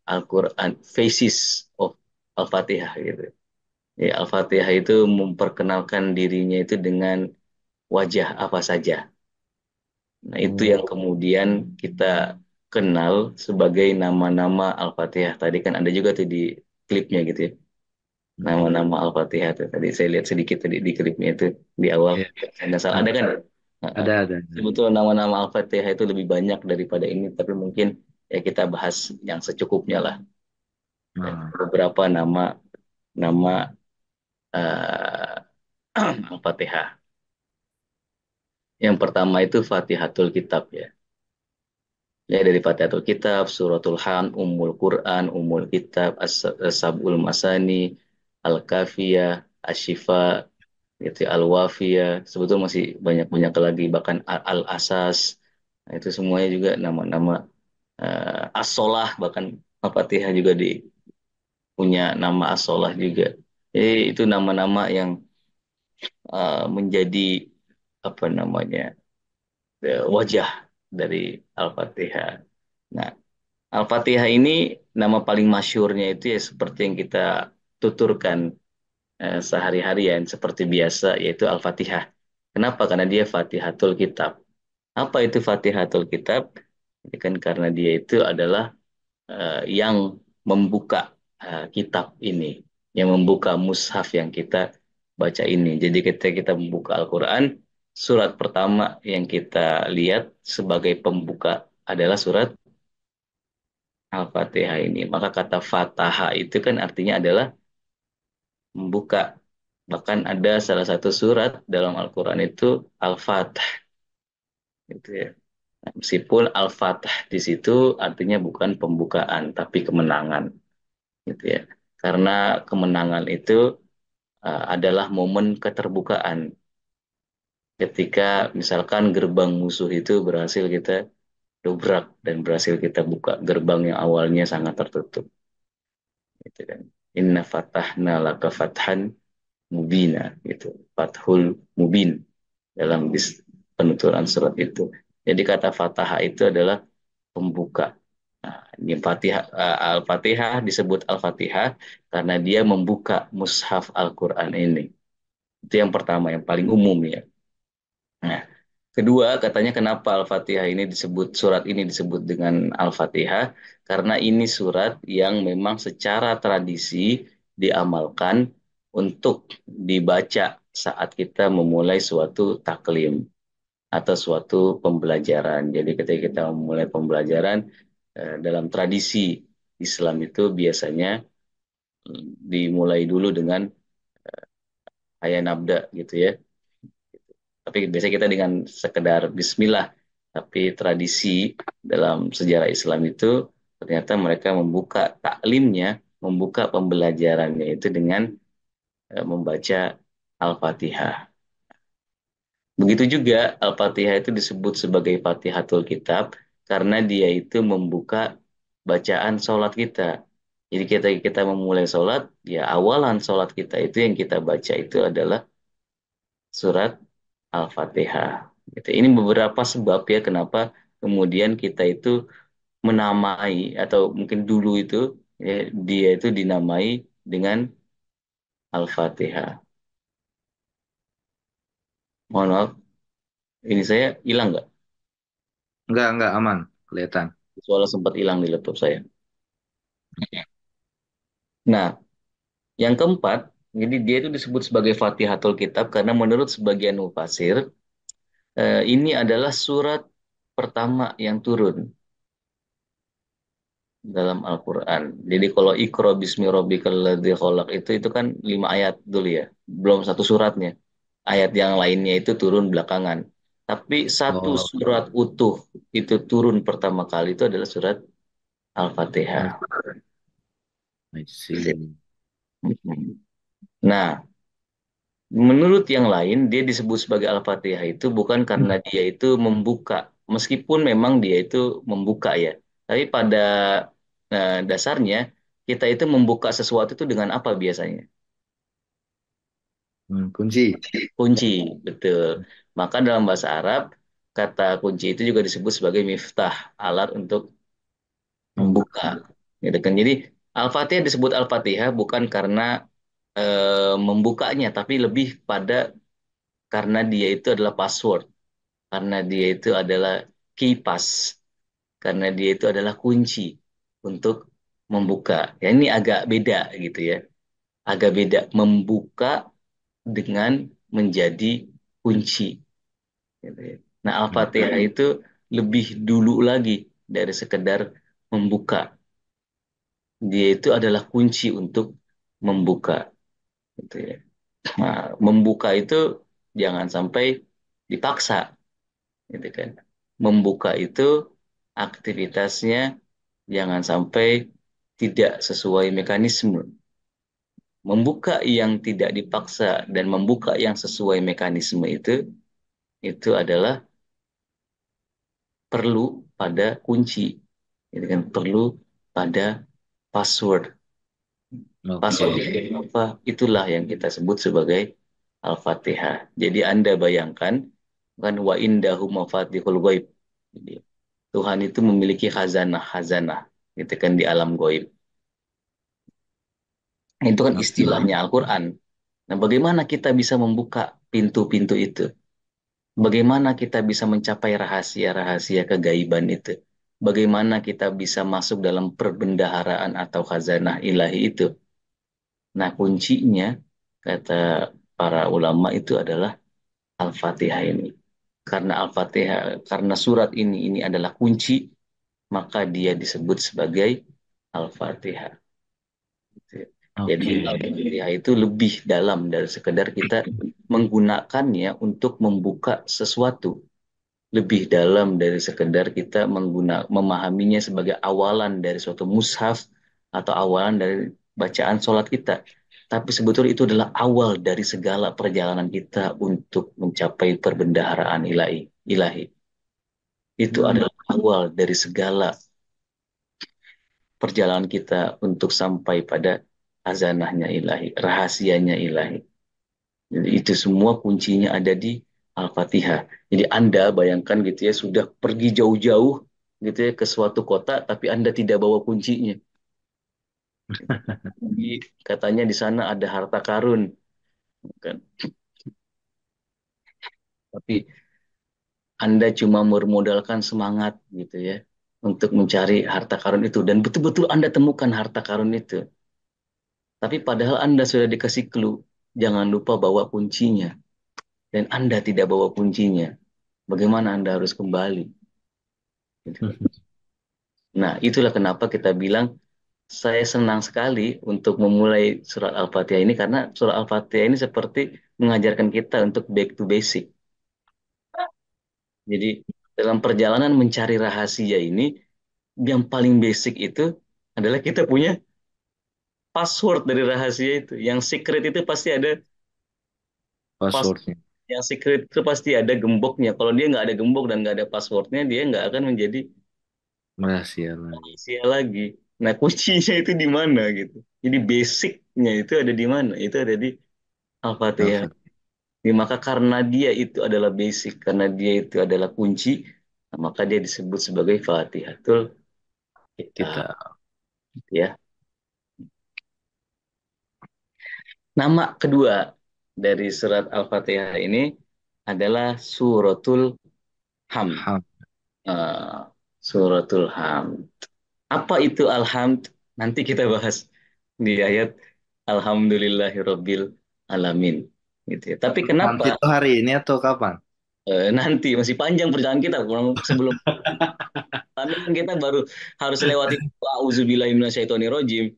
Al-Quran, faces of Al-Fatihah gitu. Ya, Al-Fatihah itu memperkenalkan dirinya itu dengan wajah apa saja. Nah, itu yang Oh, kemudian kita kenal sebagai nama-nama Al-Fatihah. Tadi kan ada juga tuh di klipnya gitu ya. mm, Nama-nama Al-Fatihah tuh. Tadi saya lihat sedikit tadi di klipnya itu di awal. iya. Saya nggak salah. Ah, Ada kan? Nah, ada. sebetulnya nama-nama Al-Fatihah itu lebih banyak daripada ini, tapi mungkin ya kita bahas yang secukupnya lah. Ya, Nah, beberapa nama eh, Al-Fatihah. Yang pertama itu Fatihatul Kitab ya. Ya dari Fatihatul Kitab, Suratul Han, Ummul Quran, Ummul Kitab, As-Sab'ul Masani, Al-Kafiyah, Asyifa, itu Al-Wafiyah. Sebetulnya masih banyak-banyak lagi, bahkan Al-Asas. Nah, itu semuanya juga nama-nama As-Solah, bahkan Al-Fatihah juga punya nama As-Solah juga. Jadi itu nama-nama yang menjadi apa namanya wajah dari Al-Fatihah. Nah, Al-Fatihah ini nama paling masyurnya itu ya seperti yang kita tuturkan sehari-hari ya, seperti biasa yaitu Al-Fatihah. Kenapa? Karena dia Fatihatul Kitab. Apa itu Fatihatul Kitab? Ini kan karena dia itu adalah yang membuka kitab ini, yang membuka mushaf yang kita baca ini. Jadi ketika kita membuka Al-Quran, surat pertama yang kita lihat sebagai pembuka adalah surat Al-Fatihah ini. Maka kata Fataha itu kan artinya adalah membuka. Bahkan ada salah satu surat dalam Al-Quran itu Al-Fatah. Gitu ya. Nah, meskipun Al-Fatah di situ artinya bukan pembukaan, tapi kemenangan. Gitu ya. Karena kemenangan itu adalah momen keterbukaan. Ketika misalkan gerbang musuh itu berhasil kita dobrak dan berhasil kita buka gerbang yang awalnya sangat tertutup. Gitu kan. Inna fatahna laka fathan mubina gitu. Fathul mubin dalam penuturan surat itu. Jadi kata fatah itu adalah pembuka. Nah, ini Fatihah, Al-Fatihah disebut Al-Fatihah karena dia membuka mushaf Al-Quran ini. Itu yang pertama, yang paling umum ya. Nah, kedua, katanya kenapa Al-Fatihah ini disebut, surat ini disebut dengan Al-Fatihah? Karena ini surat yang memang secara tradisi diamalkan untuk dibaca saat kita memulai suatu taklim atau suatu pembelajaran. Jadi ketika kita memulai pembelajaran, dalam tradisi Islam itu biasanya dimulai dulu dengan ayat nabda gitu ya. Tapi biasanya kita dengan sekedar bismillah. Tapi tradisi dalam sejarah Islam itu ternyata mereka membuka taklimnya, membuka pembelajarannya itu dengan membaca Al-Fatihah. Begitu juga Al-Fatihah itu disebut sebagai Fatihatul Kitab karena dia itu membuka bacaan sholat kita. Jadi kita memulai sholat, ya awalan sholat kita itu yang kita baca itu adalah surat Al-Fatihah. Gitu. Ini beberapa sebab ya kenapa kemudian kita itu menamai atau mungkin dulu itu ya, dia itu dinamai dengan Al-Fatihah. Mohon maaf, ini saya hilang nggak? enggak aman, kelihatan. Soalnya sempat hilang di laptop saya. Nah, yang keempat, jadi dia itu disebut sebagai Fatihatul Kitab karena menurut sebagian mufasir, ini adalah surat pertama yang turun. dalam Al-Quran. Jadi kalau Iqra bismi rabbikal ladzi khalaq itu kan 5 ayat dulu ya, belum satu suratnya. Ayat yang lainnya itu turun belakangan. Tapi satu Oh, surat utuh itu turun pertama kali itu adalah surat Al-Fatihah. I I see. Nah, menurut yang lain dia disebut sebagai Al-Fatihah itu bukan karena dia itu membuka, meskipun memang dia itu membuka ya. Tapi pada dasarnya kita itu membuka sesuatu itu dengan apa biasanya? Kunci. Kunci, betul. Maka dalam bahasa Arab, kata kunci itu juga disebut sebagai miftah, alat untuk membuka. Membuka. Gitu kan. Jadi Al-Fatihah disebut Al-Fatihah bukan karena membukanya, tapi lebih pada karena dia itu adalah password, karena dia itu adalah key pass, karena dia itu adalah kunci untuk membuka. Ya ini agak beda gitu ya. Agak beda membuka dengan menjadi kunci. Gitu ya. Nah, Hmm. Al-Fatihah itu lebih dulu lagi dari sekedar membuka. Dia itu adalah kunci untuk membuka. Gitu ya. Nah, membuka itu jangan sampai dipaksa, gitu kan. Membuka itu aktivitasnya jangan sampai tidak sesuai mekanisme. Membuka yang tidak dipaksa dan membuka yang sesuai mekanisme itu adalah perlu pada kunci, gitu kan, perlu pada password. Password Oke. itu apa? Itulah yang kita sebut sebagai Al-Fatihah. Jadi Anda bayangkan kan wa indahu mafatihul ghaib. Jadi, Tuhan itu memiliki khazanah-khazanah gitu kan di alam gaib. Itu kan Oke. istilahnya Al-Qur'an. Nah, bagaimana kita bisa membuka pintu-pintu itu? Bagaimana kita bisa mencapai rahasia-rahasia kegaiban itu? Bagaimana kita bisa masuk dalam perbendaharaan atau khazanah ilahi itu? Nah, kuncinya, kata para ulama itu adalah Al-Fatihah ini. Karena Al-Fatihah, karena surat ini adalah kunci, maka dia disebut sebagai Al-Fatihah. Jadi Oke. Al-Fatihah itu lebih dalam dari sekedar kita menggunakannya untuk membuka sesuatu, lebih dalam dari sekedar kita memahaminya sebagai awalan dari suatu mushaf atau awalan dari bacaan sholat kita. Tapi sebetulnya itu adalah awal dari segala perjalanan kita untuk mencapai perbendaharaan ilahi. Ilahi. Itu Hmm. adalah awal dari segala perjalanan kita untuk sampai pada hazanahnya ilahi, rahasianya ilahi. Jadi itu semua kuncinya ada di Al-Fatihah. Jadi Anda bayangkan gitu ya, sudah pergi jauh-jauh gitu ya ke suatu kota, tapi Anda tidak bawa kuncinya. Jadi katanya di sana ada harta karun, kan? Tapi Anda cuma bermodalkan semangat gitu ya untuk mencari harta karun itu dan betul-betul Anda temukan harta karun itu. Tapi padahal Anda sudah dikasih clue, jangan lupa bawa kuncinya dan Anda tidak bawa kuncinya. Bagaimana Anda harus kembali? Gitu kan. Nah, itulah kenapa kita bilang saya senang sekali untuk memulai surat Al-Fatihah ini karena surat Al-Fatihah ini seperti mengajarkan kita untuk back to basic. Jadi dalam perjalanan mencari rahasia ini, yang paling basic itu adalah kita punya password dari rahasia itu. Yang secret itu pasti ada pas, Passwordnya. yang secret itu pasti ada gemboknya. Kalau dia nggak ada gembok dan nggak ada passwordnya, dia nggak akan menjadi Rahasia lagi. rahasia lagi. Nah, kuncinya itu di mana gitu. Jadi basicnya itu ada di mana? Itu ada di Al-Fatihah. Alfa. Ya, maka karena dia itu adalah basic, karena dia itu adalah kunci, nah, maka dia disebut sebagai Fatihatul Kitab. Kita. Ya. Nama kedua dari surat Al-Fatihah ini adalah Suratul Hamd. Ham. Eh, Suratul Hamd. Apa itu Alhamd? Nanti kita bahas di ayat Alhamdulillahirabbil alamin. Gitu ya. Tapi Ham kenapa itu hari ini atau kapan? nanti masih panjang perjalanan kita sebelum Karena kan kita baru harus lewatin auzubillahi minasyaitonirrajim.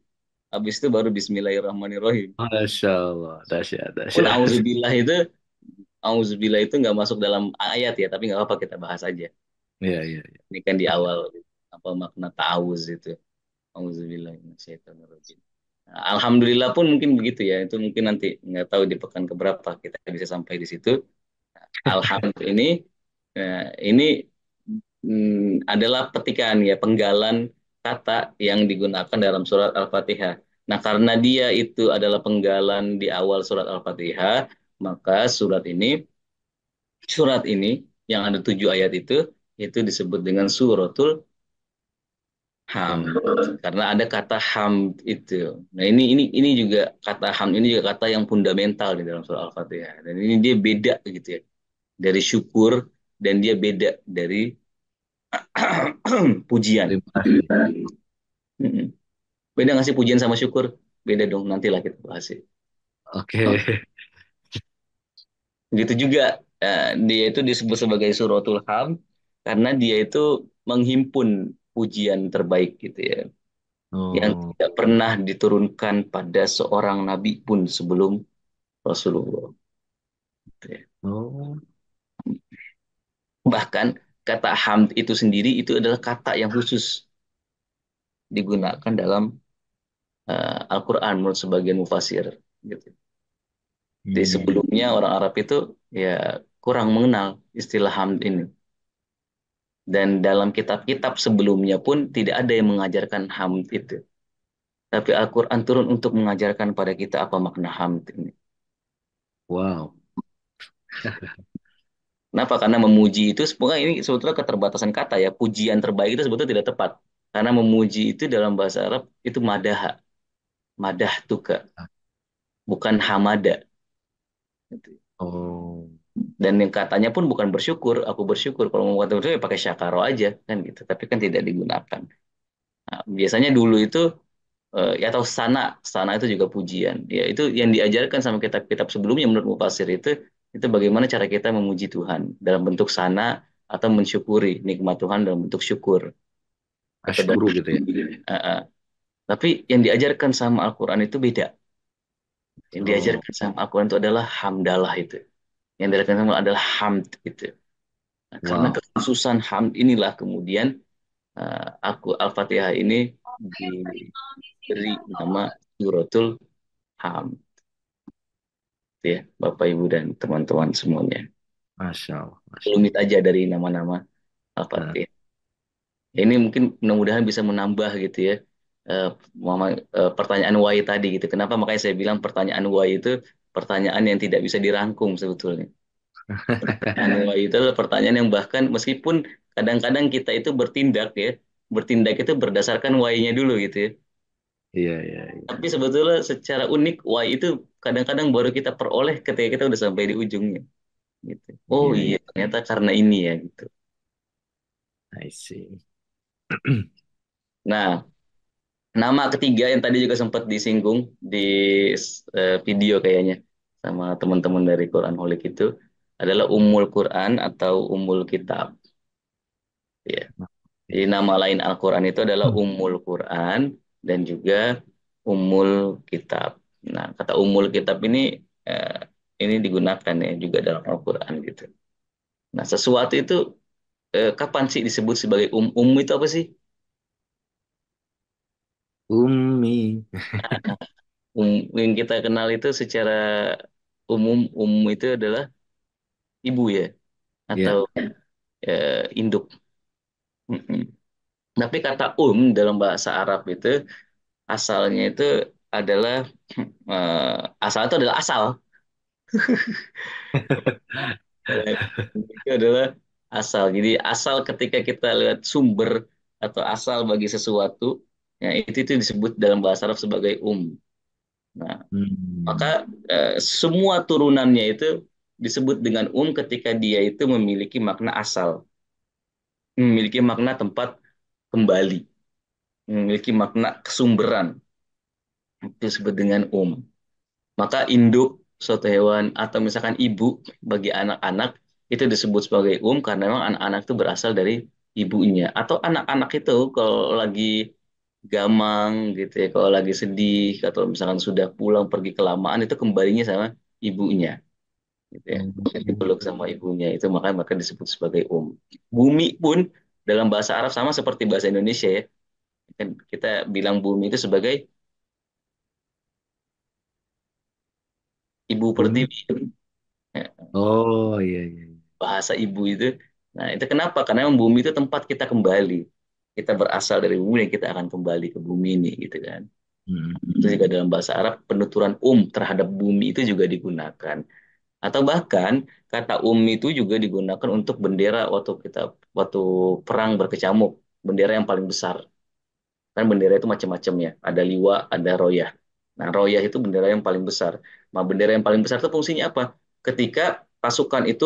Habis itu baru bismillahirrahmanirrahim. Masya Allah, dahsyat, Pun dahsyat. auzubillah itu nggak masuk dalam ayat ya, tapi nggak apa kita bahas aja. Iya, iya. Ini kan di awal apa makna ta'awuz itu. Auzubillahi minasyaitonirrajim. Nah, alhamdulillah pun mungkin begitu ya. Itu mungkin nanti nggak tahu di pekan keberapa kita bisa sampai di situ. Alhamdulillah ini adalah petikan ya penggalan kata yang digunakan dalam surat Al-Fatihah. Nah, karena dia itu adalah penggalan di awal surat Al-Fatihah, maka surat ini yang ada 7 ayat itu disebut dengan suratul hamd karena ada kata hamd itu. Nah, ini juga kata hamd ini juga kata yang fundamental di dalam surah Al-Fatihah. Dan ini dia beda gitu ya dari syukur dan dia beda dari pujian. Terima kasih. Mm-mm. Beda nggak sih pujian sama syukur? Beda dong, nantilah kita bahas ya. Oke. Begitu juga dia itu disebut sebagai suratul hamd karena dia itu menghimpun pujian terbaik gitu ya. Yang Oh, tidak pernah diturunkan pada seorang nabi pun sebelum Rasulullah. Gitu ya. oh, Bahkan kata hamd itu sendiri itu adalah kata yang khusus digunakan dalam Al-Quran menurut sebagian mufasir. Gitu. Jadi hmm. sebelumnya orang Arab itu ya kurang mengenal istilah hamd ini. Dan dalam kitab-kitab sebelumnya pun tidak ada yang mengajarkan hamd itu. Tapi Al-Quran turun untuk mengajarkan pada kita apa makna hamd ini. Wow. Kenapa? Karena memuji itu sebenarnya ini sebetulnya keterbatasan kata ya. Pujian terbaik itu sebetulnya tidak tepat. Karena memuji itu dalam bahasa Arab itu madah, madah tuka, bukan hamada. Oh, Dan yang katanya pun bukan bersyukur, aku bersyukur. Kalau mau kata bersyukur ya pakai syakaro aja kan gitu. Tapi kan tidak digunakan. Nah, biasanya dulu itu ya atau sana itu juga pujian. Ya itu yang diajarkan sama kitab-kitab sebelumnya menurut mufasir itu bagaimana cara kita memuji Tuhan dalam bentuk sana atau mensyukuri nikmat Tuhan dalam bentuk syukur atau asyuru gitu ya. uh, uh. Tapi yang diajarkan sama Al-Quran itu beda. Yang Oh, diajarkan sama Al-Quran itu adalah hamdalah itu. Yang diajarkan sama adalah hamd itu. Nah, karena wow. kekhususan hamd inilah kemudian Al-Fatihah ini diberi nama suratul hamd. Ya, Bapak Ibu dan teman-teman semuanya. Masya Allah, Masya Rumit aja dari nama-nama Allah. Al-Fatihah. Ya, ini mungkin mudah-mudahan bisa menambah gitu ya. eh, pertanyaan why tadi gitu. Kenapa makanya saya bilang pertanyaan why itu pertanyaan yang tidak bisa dirangkum sebetulnya. Pertanyaan why itu adalah pertanyaan yang bahkan meskipun kadang-kadang kita itu bertindak itu berdasarkan why-nya dulu gitu ya. Iya, iya, Tapi iya. sebetulnya secara unik why itu kadang-kadang baru kita peroleh ketika kita udah sampai di ujungnya gitu. Oh Iya, iya iya. ternyata karena ini ya gitu. I see. Nah, nama ketiga yang tadi juga sempat disinggung di video kayaknya sama teman-teman dari Quran Holic itu adalah Ummul Quran atau Ummul Kitab. Ya. Jadi nama lain Al-Quran itu adalah Ummul Quran dan juga Ummul Kitab. Nah, kata Ummul Kitab ini digunakan ya juga dalam Al-Quran gitu. Nah, sesuatu itu kapan sih disebut sebagai itu apa sih? Umi. Yang kita kenal itu secara umum itu adalah ibu ya atau Ya. induk. Mm-mm. Tapi kata dalam bahasa Arab itu asalnya itu adalah asal itu adalah asal. Itu adalah asal. Jadi asal ketika kita lihat sumber atau asal bagi sesuatu, ya itu disebut dalam bahasa Arab sebagai Nah, maka Hmm. semua turunannya itu disebut dengan ketika dia itu memiliki makna asal, memiliki makna tempat kembali, memiliki makna kesumberan. Itu disebut dengan Maka induk suatu hewan atau misalkan ibu bagi anak-anak itu disebut sebagai karena memang anak-anak itu berasal dari ibunya. Atau anak-anak itu kalau lagi gamang gitu ya, kalau lagi sedih, atau misalkan sudah pulang pergi kelamaan itu kembalinya sama ibunya gitu ya. Hmm. Dipeluk sama ibunya itu makanya maka disebut sebagai Bumi pun dalam bahasa Arab sama seperti bahasa Indonesia ya. Kan kita bilang bumi itu sebagai ibu Bumi. pertiwi. Ya, Oh iya iya. bahasa ibu itu. Nah, itu kenapa? Karena memang bumi itu tempat kita kembali. Kita berasal dari bumi dan kita akan kembali ke bumi ini gitu kan. Hmm. Itu juga dalam bahasa Arab penuturan terhadap bumi itu juga digunakan. Atau bahkan kata itu juga digunakan untuk bendera waktu perang berkecamuk, bendera yang paling besar. Kan bendera itu macam-macam ya, ada liwa, ada royah. Nah, royah itu bendera yang paling besar. Nah, bendera yang paling besar itu fungsinya apa? Ketika pasukan itu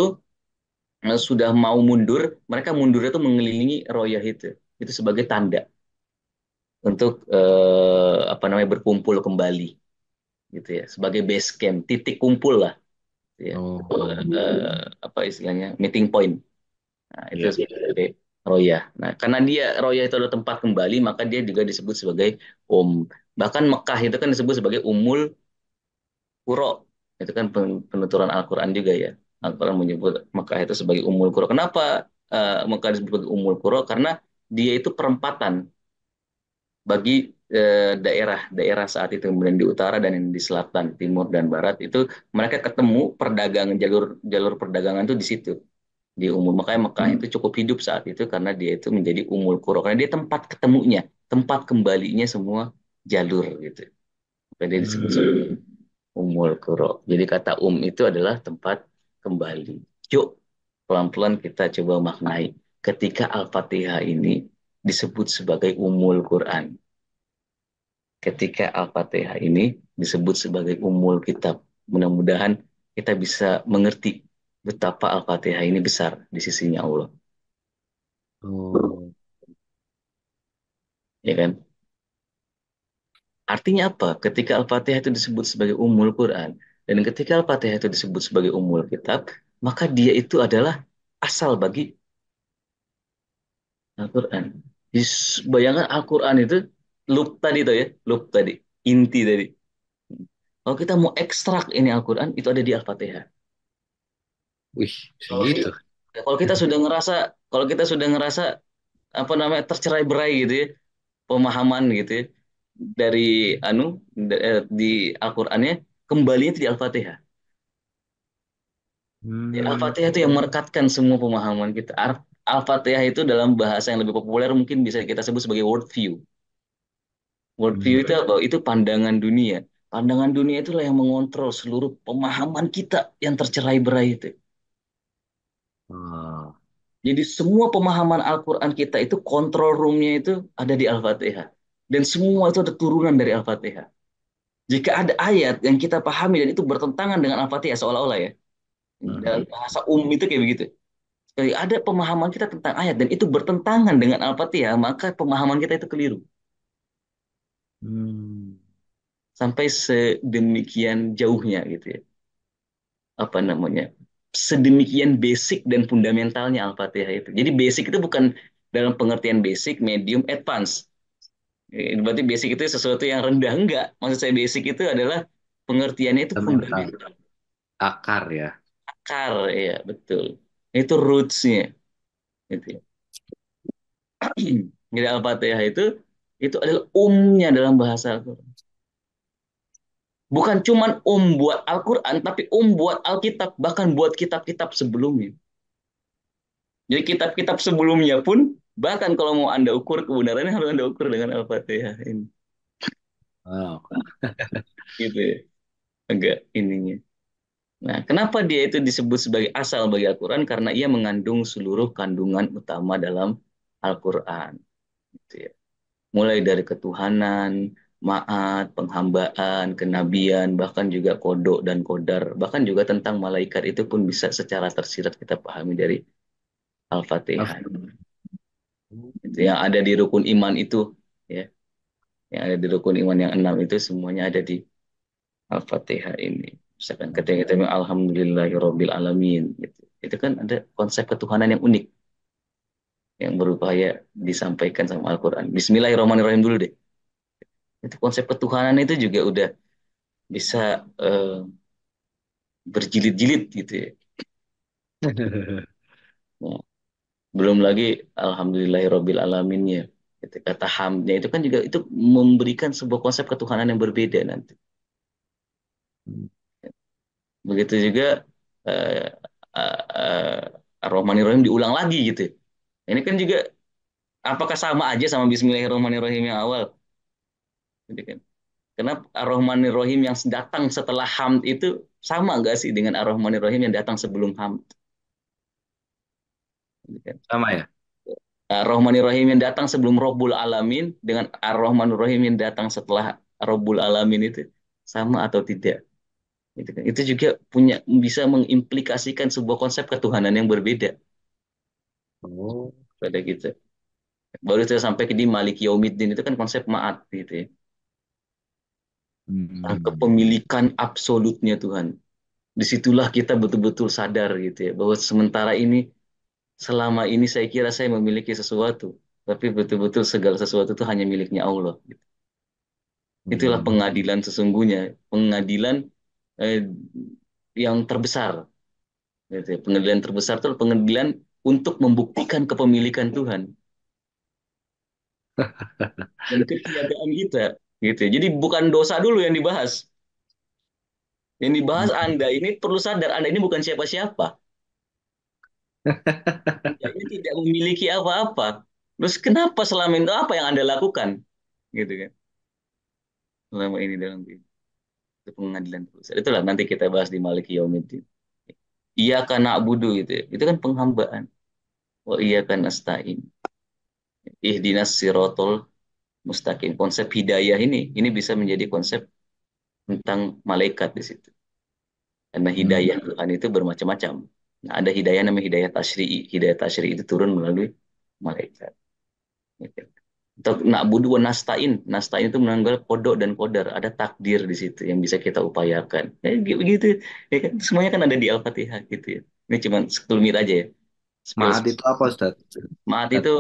sudah mau mundur, mereka mundurnya itu mengelilingi royah itu. Itu sebagai tanda untuk apa namanya berkumpul kembali gitu ya, sebagai base camp, titik kumpul lah gitu ya. Oh Apa istilahnya? Meeting point. Nah, itu iya. sebagai royah. Nah, karena dia royah itu adalah tempat kembali, maka dia juga disebut sebagai Bahkan Mekah itu kan disebut sebagai Qura. Itu kan penuturan Al-Quran juga ya. Al-Quran menyebut Mekah itu sebagai Qura. Kenapa Mekah disebut sebagai Qura? Karena dia itu perempatan bagi daerah-daerah saat itu, kemudian di utara dan yang di selatan, timur dan barat itu mereka ketemu perdagangan jalur jalur perdagangan itu di situ di umum. Makanya Mekah itu cukup hidup saat itu karena dia itu menjadi Qura karena dia tempat ketemunya, tempat kembalinya semua jalur gitu. Makanya dia disebut Hmm. sebagai Qura. Jadi kata itu adalah tempat kembali. Yuk, pelan-pelan kita coba maknai ketika Al-Fatihah ini disebut sebagai Quran. Ketika Al-Fatihah ini disebut sebagai Kitab. Mudah-mudahan kita bisa mengerti betapa Al-Fatihah ini besar di sisinya Allah. Oh. Ya kan? Artinya apa? Ketika Al-Fatihah itu disebut sebagai Quran dan ketika Al-Fatihah itu disebut sebagai Kitab, maka dia itu adalah asal bagi Al-Quran. Bayangkan Al-Quran itu loop tadi tuh ya, loop tadi, inti tadi. Kalau kita mau ekstrak ini Al-Quran, itu ada di Al-Fatihah. Wih, Kalau segitu. kalau kita sudah ngerasa, kalau kita sudah ngerasa apa namanya tercerai-berai gitu ya, pemahaman gitu ya, dari di Al-Qur'annya kembalinya itu di Al-Fatihah. Di Hmm. Al-Fatihah itu yang merekatkan semua pemahaman kita. Al-Fatihah itu dalam bahasa yang lebih populer mungkin bisa kita sebut sebagai worldview. Worldview Hmm. itu apa? Itu pandangan dunia. Pandangan dunia itulah yang mengontrol seluruh pemahaman kita yang tercerai-berai itu. Oh. Jadi semua pemahaman Al-Quran kita itu kontrol roomnya itu ada di Al-Fatihah. Dan semua itu ada turunan dari Al-Fatihah. Jika ada ayat yang kita pahami dan itu bertentangan dengan Al-Fatihah seolah-olah ya. Hmm. Dalam bahasa itu kayak begitu. Sekali ada pemahaman kita tentang ayat dan itu bertentangan dengan Al-Fatihah, maka pemahaman kita itu keliru. Hmm. Sampai sedemikian jauhnya gitu ya. Apa namanya? Sedemikian basic dan fundamentalnya Al-Fatihah itu. Jadi basic itu bukan dalam pengertian basic, medium, advance. Berarti basic itu sesuatu yang rendah. Enggak. Maksud saya basic itu adalah pengertiannya itu Fundamental. fundamental. Akar ya. Akar, ya betul. Itu roots-nya. Gitu ya. Jadi Al-Fatihah itu adalah dalam bahasa Al-Quran. Bukan cuman buat Al-Quran, tapi buat Alkitab, bahkan buat kitab-kitab sebelumnya. Jadi kitab-kitab sebelumnya pun, bahkan kalau mau Anda ukur kebenarannya harus Anda ukur dengan Al-Fatihah ini. Wow. Gitu ya. Agak ininya. Nah, kenapa dia itu disebut sebagai asal bagi Al-Quran? Karena ia mengandung seluruh kandungan utama dalam Al-Quran. Gitu ya. Mulai dari ketuhanan, ma'at, penghambaan, kenabian, bahkan juga kodok dan kodar. Bahkan juga tentang malaikat itu pun bisa secara tersirat kita pahami dari Al-Fatihah. Itu yang ada di rukun iman itu, ya, yang ada di rukun iman yang 6 itu semuanya ada di Al-Fatihah ini. Misalkan ketika kita bilang Alhamdulillahirobbil alamin, gitu. Itu kan ada konsep ketuhanan yang unik, yang berupaya disampaikan sama Al-Quran. Bismillahirrahmanirrahim dulu deh. Itu konsep ketuhanan itu juga udah bisa berjilid-jilid gitu ya. Ya. Belum lagi Alhamdulillahirabbil alaminnya. Gitu. Kata hamdnya itu kan juga itu memberikan sebuah konsep ketuhanan yang berbeda nanti. Begitu juga uh, Ar-Rahmanir-Rahim diulang lagi gitu. Ini kan juga apakah sama aja sama Bismillahirrahmanirrahim yang awal? Gitu kan. Karena Ar-Rahmanir-Rahim yang datang setelah hamd itu sama nggak sih dengan Ar-Rahmanir-Rahim yang datang sebelum hamd? Gitu kan. Sama ya? Ar-Rahmanir-Rahim yang datang sebelum Rabbul Alamin dengan Ar-Rahmanir-Rahim yang datang setelah Rabbul Alamin itu sama atau tidak? Gitu kan. Itu juga punya bisa mengimplikasikan sebuah konsep ketuhanan yang berbeda Oh. pada kita. Baru saya sampai ke di Malik Yaumiddin itu kan konsep maat gitu ya. Kepemilikan absolutnya Tuhan. Disitulah kita betul-betul sadar gitu ya bahwa sementara ini selama ini saya kira saya memiliki sesuatu, tapi betul-betul segala sesuatu itu hanya miliknya Allah. Gitu. Itulah Hmm. pengadilan sesungguhnya, pengadilan eh, yang terbesar. Gitu ya. Pengadilan terbesar itu pengadilan untuk membuktikan kepemilikan Tuhan dan ketiadaan kita. Gitu ya. Jadi bukan dosa dulu yang dibahas. Yang dibahas Anda ini perlu sadar Anda ini bukan siapa-siapa. Anda ini tidak memiliki apa-apa. Terus kenapa selama itu apa yang Anda lakukan? Gitu kan. Selama ini dalam itu pengadilan terbesar. Itulah nanti kita bahas di Maliki Yaumiddin. Iya karena budu itu. Ya. Itu kan penghambaan. Wa iya kan nasta'in. Ihdinas sirotol mustaqim. Konsep hidayah ini bisa menjadi konsep tentang malaikat di situ. Karena hidayah Tuhan itu bermacam-macam. Nah, ada hidayah namanya hidayah tasyri'i. Hidayah tasyri'i itu turun melalui malaikat. Gitu. Untuk na'budu wa nasta'in. Nasta'in itu menanggal kodok dan kodar. Ada takdir di situ yang bisa kita upayakan. Begitu. Ya kan? Semuanya kan ada di Al-Fatihah gitu ya. Ini cuma sekelumit aja ya. Spill. Maat itu apa, Ustaz? Maat itu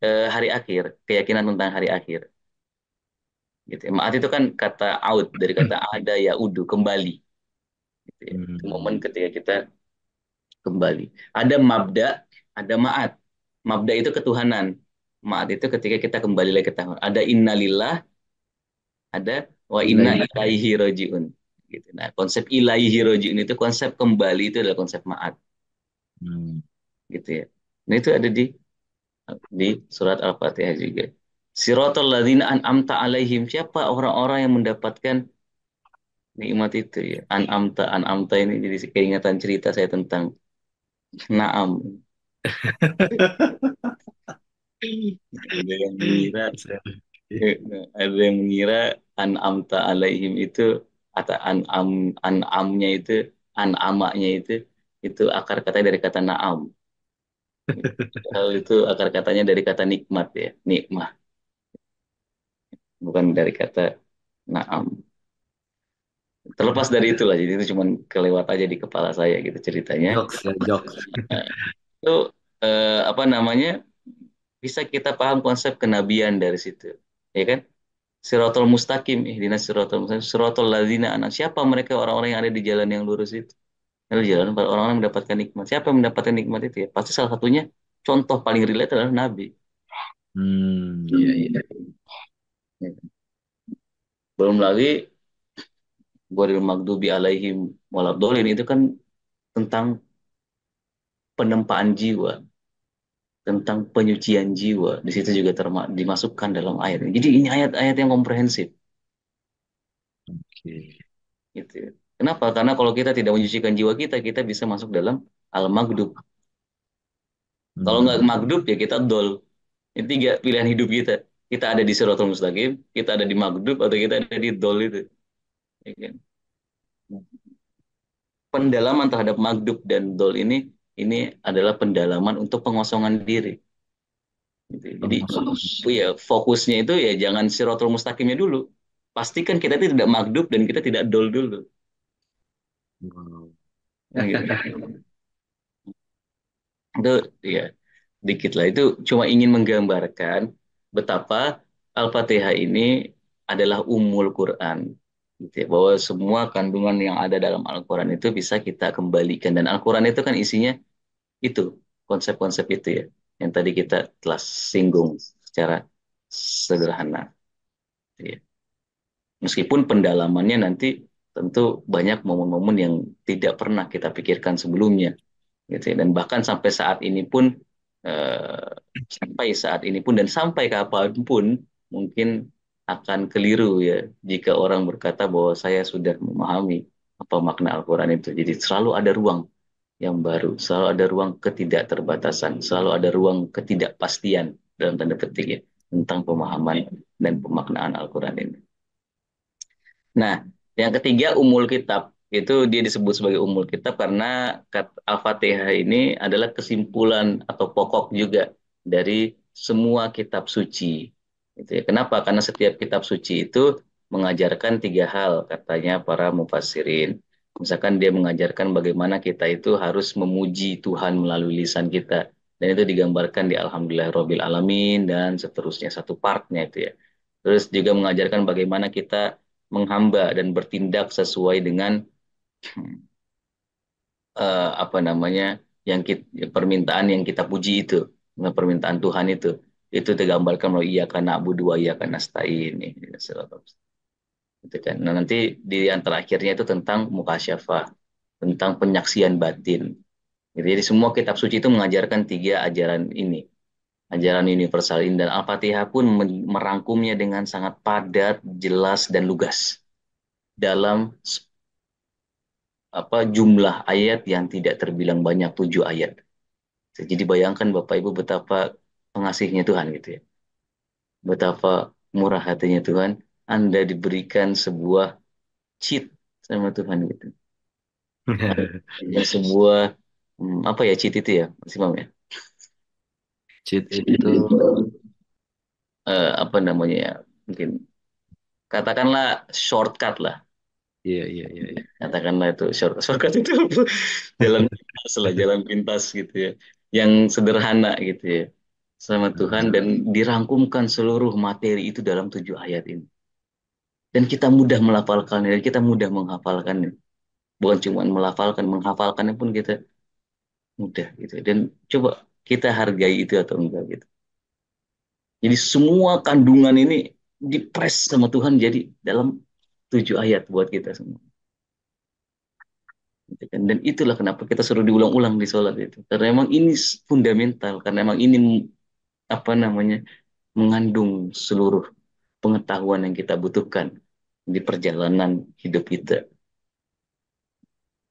hari akhir. Keyakinan tentang hari akhir. Gitu. Ya. Maat itu kan kata out dari kata ada ya udu kembali. Gitu ya. Itu momen ketika kita kembali. Ada mabda, ada ma'at. Mabda itu ketuhanan. Ma'at itu ketika kita kembali lagi ke Tuhan. Ada innalillah, ada wa inna Ilahi. ilaihi rojiun. Gitu. Nah, konsep ilaihi rojiun itu konsep kembali itu adalah konsep ma'at. Hmm. Gitu ya. Nah, itu ada di surat Al-Fatihah juga. Siratal ladzina an'amta alaihim. Siapa orang-orang yang mendapatkan nikmat itu ya. An'amta ini jadi keingatan cerita saya tentang Naam. Ada yang mengira ada yang mengira an'amta alaihim itu atau an'amnya itu an'amanya itu akar katanya dari kata na'am. Hal itu akar katanya dari kata nikmat ya, nikmah, bukan dari kata na'am. Terlepas dari itulah, jadi itu cuma kelewat aja di kepala saya gitu ceritanya. Jokes ya, jokes. Nah, itu apa namanya bisa kita paham konsep kenabian dari situ, ya kan? Siratul mustaqim, ihdinas siratul mustaqim, siratul ladzina an'am. Siapa mereka orang-orang yang ada di jalan yang lurus itu? Ada jalan orang-orang yang mendapatkan nikmat. Siapa yang mendapatkan nikmat itu ya? Pasti salah satunya contoh paling relate adalah Nabi. Iya, iya. Belum lagi Ghairil maghdubi alaihim waladhdallin itu kan tentang penempaan jiwa, tentang penyucian jiwa. Di situ juga dimasukkan dalam ayat ini. Jadi ini ayat-ayat yang komprehensif. Oke. Gitu. Kenapa? Karena kalau kita tidak menyucikan jiwa kita, kita bisa masuk dalam al-maghdub. Kalau nggak maghdub ya kita dol. Ini tiga pilihan hidup kita. Kita ada di siratal mustaqim, kita ada di maghdub, atau kita ada di dol itu. Ya kan? Pendalaman terhadap maghdub dan dol ini adalah pendalaman untuk pengosongan diri. Gitu. Jadi ya fokusnya itu ya jangan siratal mustaqimnya dulu. Pastikan kita itu tidak maghdub dan kita tidak dol dulu. Wow. Nah, gitu. Itu ya. dikit lah. Itu cuma ingin menggambarkan betapa Al-Fatihah ini adalah umul Quran. Gitu ya. Bahwa semua kandungan yang ada dalam Al-Quran itu bisa kita kembalikan. Dan Al-Quran itu kan isinya itu, konsep-konsep itu ya. Yang tadi kita telah singgung secara sederhana. Gitu ya. Meskipun pendalamannya nanti tentu banyak momen-momen yang tidak pernah kita pikirkan sebelumnya gitu ya. Dan bahkan sampai saat ini pun eh, dan sampai kapanpun mungkin akan keliru ya jika orang berkata bahwa saya sudah memahami apa makna Al-Quran itu. Jadi selalu ada ruang yang baru, selalu ada ruang ketidakterbatasan, selalu ada ruang ketidakpastian dalam tanda petik ya tentang pemahaman dan pemaknaan Al-Quran ini. Nah, yang ketiga umul kitab itu dia disebut sebagai umul kitab karena Al-Fatihah ini adalah kesimpulan atau pokok juga dari semua kitab suci. Gitu ya. Kenapa? Karena setiap kitab suci itu mengajarkan tiga hal katanya para mufassirin. Misalkan dia mengajarkan bagaimana kita itu harus memuji Tuhan melalui lisan kita. Dan itu digambarkan di Alhamdulillah Alamin dan seterusnya satu partnya itu ya. Terus juga mengajarkan bagaimana kita menghamba dan bertindak sesuai dengan apa namanya permintaan yang kita puji itu, permintaan Tuhan itu tergambarkan melalui iya karena abu dua iya karena nasta'in itu kan. Nah nanti di antara akhirnya itu tentang mukasyafah, tentang penyaksian batin. Gitu. Jadi semua kitab suci itu mengajarkan tiga ajaran ini, ajaran universal ini dan Al-Fatihah pun merangkumnya dengan sangat padat, jelas dan lugas dalam jumlah ayat yang tidak terbilang banyak 7 ayat. Jadi bayangkan Bapak Ibu betapa pengasihnya Tuhan gitu ya. Betapa murah hatinya Tuhan. Anda diberikan sebuah cheat sama Tuhan gitu. Dan sebuah apa ya cheat itu ya, Mas Imam ya. Cheat itu, Apa namanya ya? Mungkin katakanlah shortcut lah. iya, iya, iya, iya. Katakanlah itu shortcut itu apa? Jalan pintas lah, jalan pintas gitu ya. Yang sederhana gitu ya. Sama Tuhan dan dirangkumkan seluruh materi itu dalam 7 ayat ini. Dan kita mudah melafalkannya, dan kita mudah menghafalkannya. Bukan cuma melafalkan, menghafalkannya pun kita mudah gitu. Dan coba kita hargai itu atau enggak gitu. Jadi semua kandungan ini dipres sama Tuhan jadi dalam 7 ayat buat kita semua. Gitu kan. Dan itulah kenapa kita suruh diulang-ulang di sholat itu. Karena memang ini fundamental, karena memang ini apa namanya mengandung seluruh pengetahuan yang kita butuhkan di perjalanan hidup kita.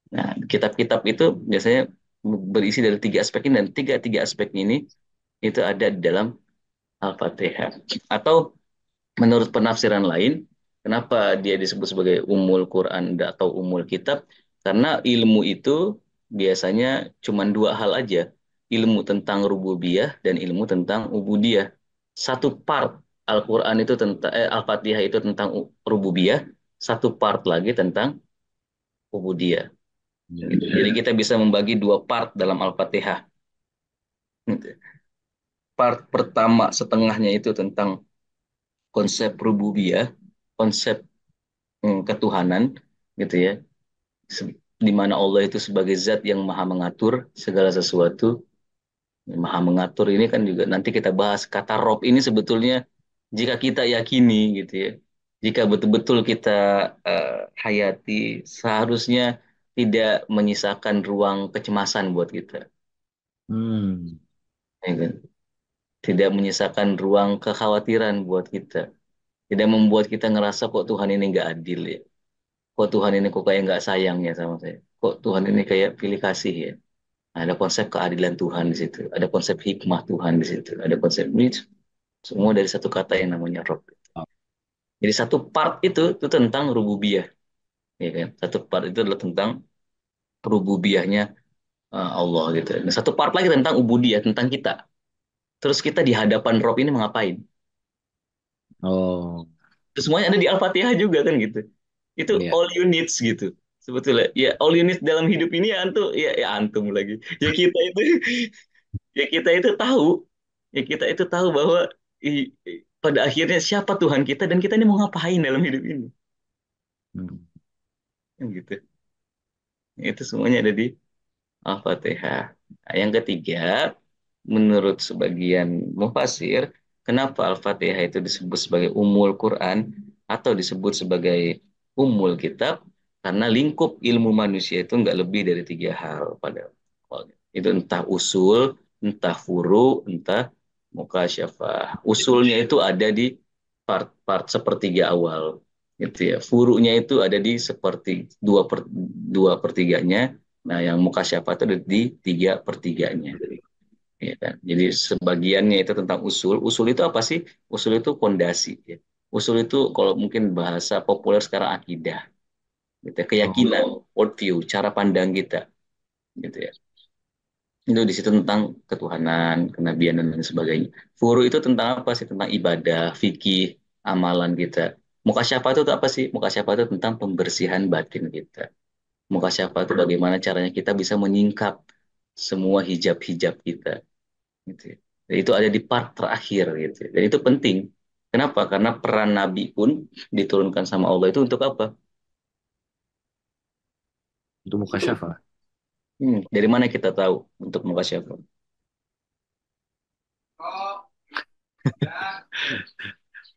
Nah, kitab-kitab itu biasanya berisi dari 3 aspek ini dan tiga aspek ini itu ada di dalam Al-Fatihah. Atau menurut penafsiran lain, kenapa dia disebut sebagai umul Quran atau umul kitab? Karena ilmu itu biasanya cuma 2 hal aja. Ilmu tentang rububiyah dan ilmu tentang ubudiyah. Satu part Al-Quran itu tentang Al-Fatihah itu tentang rububiyah, satu part lagi tentang ubudiyah. Iya. Gitu. Jadi kita bisa membagi 2 part dalam Al-Fatihah. Gitu. Part pertama setengahnya itu tentang konsep rububiyah, konsep ketuhanan, gitu ya. Di mana Allah itu sebagai zat yang maha mengatur segala sesuatu. Maha mengatur ini kan juga nanti kita bahas kata Rob ini sebetulnya jika kita yakini gitu ya. Jika betul-betul kita eh, hayati seharusnya tidak menyisakan ruang kecemasan buat kita. Hmm. Ya kan? Tidak menyisakan ruang kekhawatiran buat kita. Tidak membuat kita ngerasa kok Tuhan ini nggak adil ya. Kok Tuhan ini kok kayak nggak sayang ya sama saya. Kok Tuhan ini kayak pilih kasih ya. Nah, ada konsep keadilan Tuhan di situ. Ada konsep hikmah Tuhan di situ. Ada konsep ini semua dari satu kata yang namanya Rob. Jadi satu part itu tentang rububiyah. Ya kan? Satu part itu adalah tentang rububiyahnya Allah gitu. Nah, satu part lagi tentang ubudiyah, tentang kita. Terus kita di hadapan Rob ini mengapain? Oh, Terus semuanya ada di Al-Fatihah juga kan gitu. Itu iya. all you needs gitu. Sebetulnya ya all you needs dalam hidup ini ya antum ya, ya antum lagi. Ya kita itu Ya kita itu tahu, ya kita itu tahu bahwa pada akhirnya siapa Tuhan kita dan kita ini mau ngapain dalam hidup ini. Hmm. Kan gitu. Itu semuanya ada di Al-Fatihah. Nah, yang ketiga, menurut sebagian mufasir, kenapa Al-Fatihah itu disebut sebagai Ummul Quran atau disebut sebagai Ummul Kitab? Karena lingkup ilmu manusia itu nggak lebih dari tiga hal pada awalnya. Itu entah usul, entah furu, entah mukasyafah. Usulnya itu ada di part-part sepertiga awal, gitu ya. Furunya itu ada di seperti dua pertiganya. Nah, yang mukasyafah itu ada di tiga pertiganya. Ya kan? Jadi sebagiannya itu tentang usul. Usul itu apa sih? Usul itu fondasi. Ya. Usul itu kalau mungkin bahasa populer sekarang akidah, gitu ya. Oh, Keyakinan, worldview, cara pandang kita, gitu ya. Itu di situ tentang ketuhanan, kenabian dan lain sebagainya. Furu itu tentang apa sih? Tentang ibadah, fikih, amalan kita. Mukasyafah itu apa sih? Mukasyafah itu tentang pembersihan batin kita. Mukasyafah itu bagaimana caranya kita bisa menyingkap semua hijab-hijab kita, gitu ya. Dan itu ada di part terakhir gitu ya. Dan itu penting. Kenapa? Karena peran Nabi pun diturunkan sama Allah itu untuk apa? itu mukasyafah. Dari mana kita tahu untuk mukasyafah?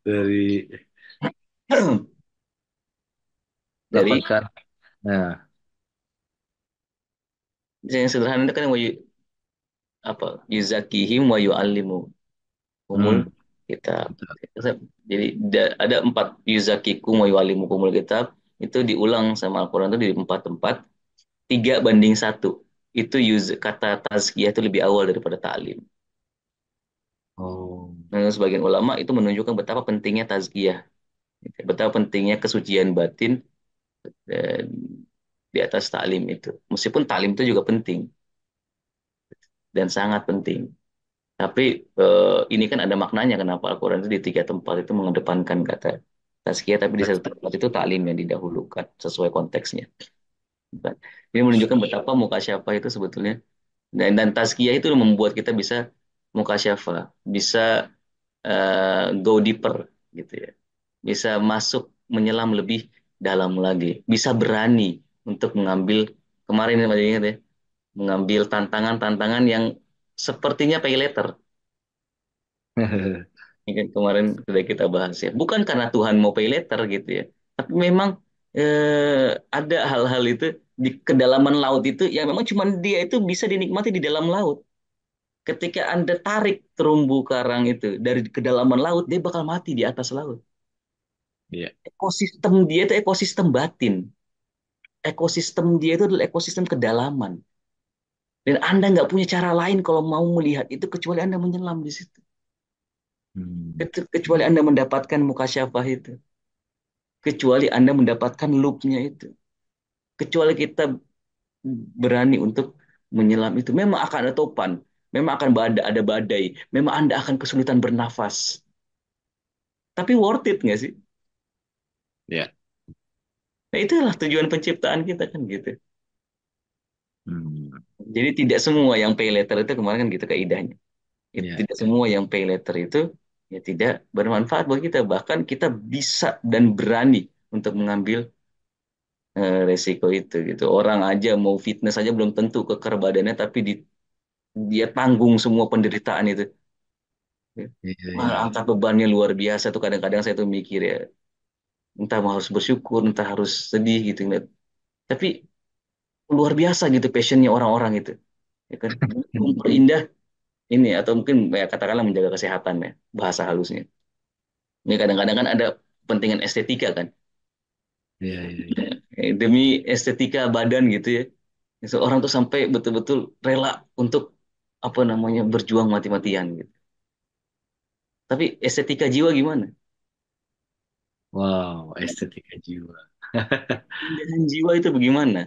Dari Dari dapatkan. Nah, yang sederhana itu kan apa? Yuzakihim wa yu'allimu umul hmm, kitab. Jadi ada empat yuzakikum wa yu'allimukumul kitab itu diulang sama Al-Quran itu di empat tempat, 3:1. Itu kata tazkiyah itu lebih awal daripada ta'lim. oh, Nah, sebagian ulama itu menunjukkan betapa pentingnya tazkiyah, gitu. Betapa pentingnya kesucian batin dan di atas taklim itu. Meskipun taklim itu juga penting dan sangat penting. Tapi ini kan ada maknanya kenapa Al-Quran itu di tiga tempat itu mengedepankan kata tazkiyah, tapi di satu tempat itu taklim yang didahulukan sesuai konteksnya. Bukan? Ini menunjukkan betapa mukasyafah itu sebetulnya dan tazkiyah itu membuat kita bisa mukasyafah, bisa go deeper gitu ya. Bisa masuk menyelam lebih dalam lagi, bisa berani untuk mengambil kemarin yang ingat ya, mengambil tantangan-tantangan yang sepertinya pay later. Ini kan kemarin sudah kita bahas ya. Bukan karena Tuhan mau pay later gitu ya, tapi memang ada hal-hal itu di kedalaman laut itu yang memang cuma dia itu bisa dinikmati di dalam laut. Ketika Anda tarik terumbu karang itu dari kedalaman laut, dia bakal mati di atas laut. iya. Ekosistem dia itu ekosistem batin. Ekosistem dia itu adalah ekosistem kedalaman. Dan Anda nggak punya cara lain kalau mau melihat itu kecuali Anda menyelam di situ. Hmm. Kecuali Anda mendapatkan mukasyafah itu. Kecuali Anda mendapatkan loopnya itu. Kecuali kita berani untuk menyelam itu. Memang akan ada topan. Memang akan ada badai. Memang Anda akan kesulitan bernafas. Tapi worth it nggak sih? Ya. Nah itulah tujuan penciptaan kita kan gitu. Hmm. Jadi tidak semua yang pay later itu kemarin kan gitu kaidahnya. Ya. Tidak semua yang pay letter itu ya tidak bermanfaat buat kita. Bahkan kita bisa dan berani untuk mengambil resiko itu gitu. Orang aja mau fitness aja belum tentu kekar badannya, tapi dia tanggung semua penderitaan itu. Iya, Wah, iya. angkat bebannya luar biasa tuh kadang-kadang saya tuh mikir ya, entah mau harus bersyukur, entah harus sedih gitu. Tapi luar biasa gitu passionnya orang-orang itu. Ya kan? Memperindah ini atau mungkin ya katakanlah menjaga kesehatan ya bahasa halusnya. Ini kadang-kadang kan ada kepentingan estetika kan. Iya, iya, iya. Demi estetika badan gitu ya. Seorang tuh sampai betul-betul rela untuk apa namanya berjuang mati-matian gitu. Tapi estetika jiwa gimana? Wow, estetika jiwa. Keindahan jiwa itu bagaimana?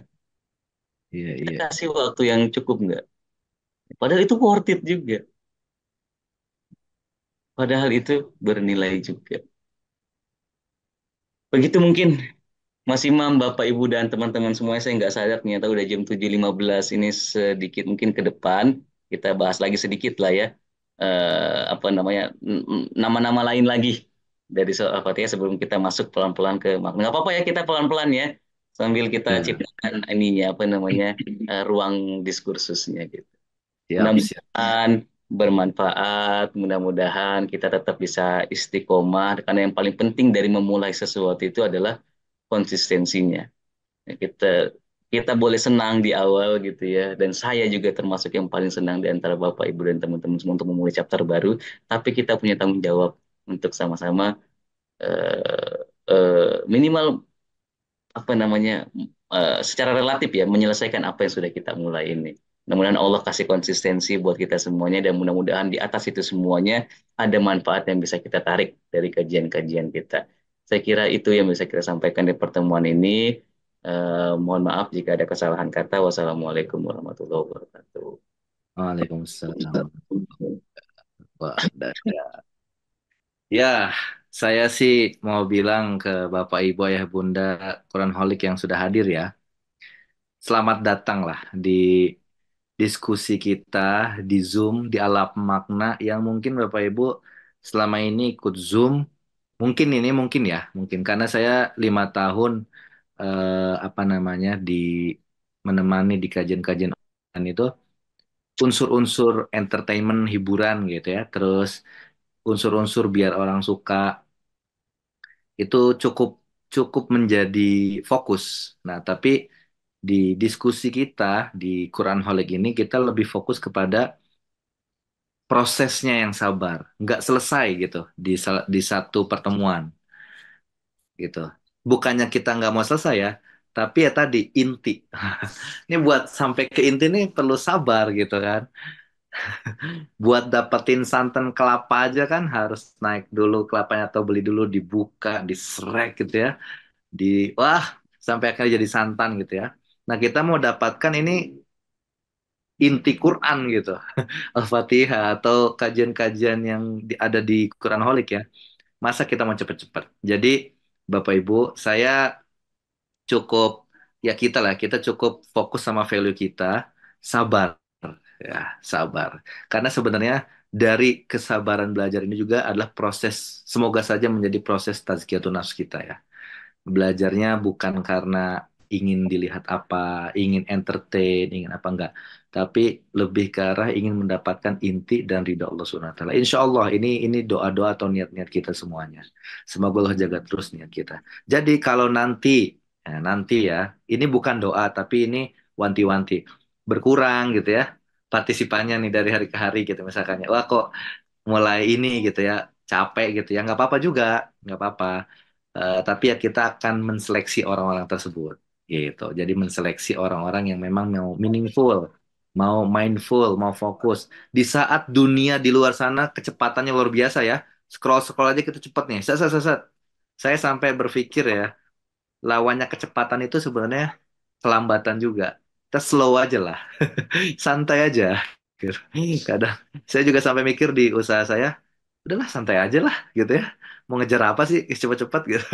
Iya, Kita iya. kasih waktu yang cukup nggak? Padahal itu worth it juga. Padahal itu bernilai juga. Begitu mungkin Mas Imam, Bapak, Ibu, dan teman-teman semuanya, saya nggak sadar ternyata udah jam 7.15 ini sedikit mungkin ke depan. kita bahas lagi sedikit lah ya. Apa namanya, nama-nama lain lagi dari Al-Fatihah sebelum kita masuk pelan-pelan ke makna. Nggak apa-apa ya, kita pelan-pelan ya, sambil kita Ya, ciptakan ininya apa namanya, ruang diskursusnya gitu. siap, siap. Mudah-mudahan bermanfaat, mudah-mudahan kita tetap bisa istiqomah, karena yang paling penting dari memulai sesuatu itu adalah konsistensinya. Ya, kita boleh senang di awal gitu ya, dan saya juga termasuk yang paling senang di antara Bapak Ibu dan teman-teman semua untuk memulai chapter baru, tapi kita punya tanggung jawab untuk sama-sama eh, minimal apa namanya, secara relatif ya menyelesaikan apa yang sudah kita mulai ini. Mudah-mudahan Allah kasih konsistensi buat kita semuanya, dan mudah-mudahan di atas itu semuanya ada manfaat yang bisa kita tarik dari kajian-kajian kita. Saya kira itu yang bisa kita sampaikan di pertemuan ini. Mohon maaf jika ada kesalahan kata. Wassalamualaikum warahmatullahi wabarakatuh. Waalaikumsalam. Wah, ya, saya sih mau bilang ke Bapak Ibu Ayah Bunda Quranholic yang sudah hadir ya. Selamat datanglah di diskusi kita di Zoom di Alap Makna yang mungkin Bapak Ibu selama ini ikut Zoom. Mungkin ya, mungkin karena saya 5 tahun apa namanya di menemani di kajian-kajian online itu unsur-unsur entertainment hiburan gitu ya, terus unsur-unsur biar orang suka itu cukup cukup menjadi fokus. Nah, tapi di diskusi kita di Quran Holic ini kita lebih fokus kepada prosesnya yang sabar, nggak selesai gitu di satu pertemuan gitu. Bukannya kita nggak mau selesai ya, tapi ya tadi inti. Ini buat sampai ke inti ini perlu sabar gitu kan. Buat dapetin santan kelapa aja kan harus naik dulu kelapanya atau beli dulu dibuka, disrek gitu ya. Di wah sampai akhirnya jadi santan gitu ya. Nah, kita mau dapatkan ini inti Quran gitu. Al-Fatihah atau kajian-kajian yang ada di Quran Holik ya. Masa kita mau cepet-cepet. Jadi Bapak Ibu, saya cukup ya kita cukup fokus sama value kita, sabar ya, sabar. Karena sebenarnya dari kesabaran belajar ini juga adalah proses, semoga saja menjadi proses tazkiyatun nafs kita ya. Belajarnya bukan karena ingin dilihat apa, ingin entertain, ingin apa enggak, tapi lebih ke arah ingin mendapatkan inti dan ridha Allah Subhanahu wa taala. Insya Allah ini doa-doa atau niat-niat kita semuanya. Semoga Allah jaga terus niat kita. Jadi kalau nanti ya, ini bukan doa tapi ini wanti-wanti berkurang gitu ya. Partisipannya nih dari hari ke hari gitu misalkan ya. Wah kok mulai ini gitu ya capek gitu ya nggak apa-apa juga nggak apa-apa. Tapi ya kita akan menseleksi orang-orang tersebut gitu jadi menseleksi orang-orang yang memang mau meaningful mau mindful mau fokus di saat dunia di luar sana kecepatannya luar biasa ya scroll scroll aja kita cepet nih set, set, set, set. Saya sampai berpikir ya lawannya kecepatan itu sebenarnya kelambatan juga kita slow aja lah santai aja gitu. Kadang saya juga sampai mikir di usaha saya, udahlah santai aja lah gitu ya. Mau ngejar apa sih cepat-cepat gitu.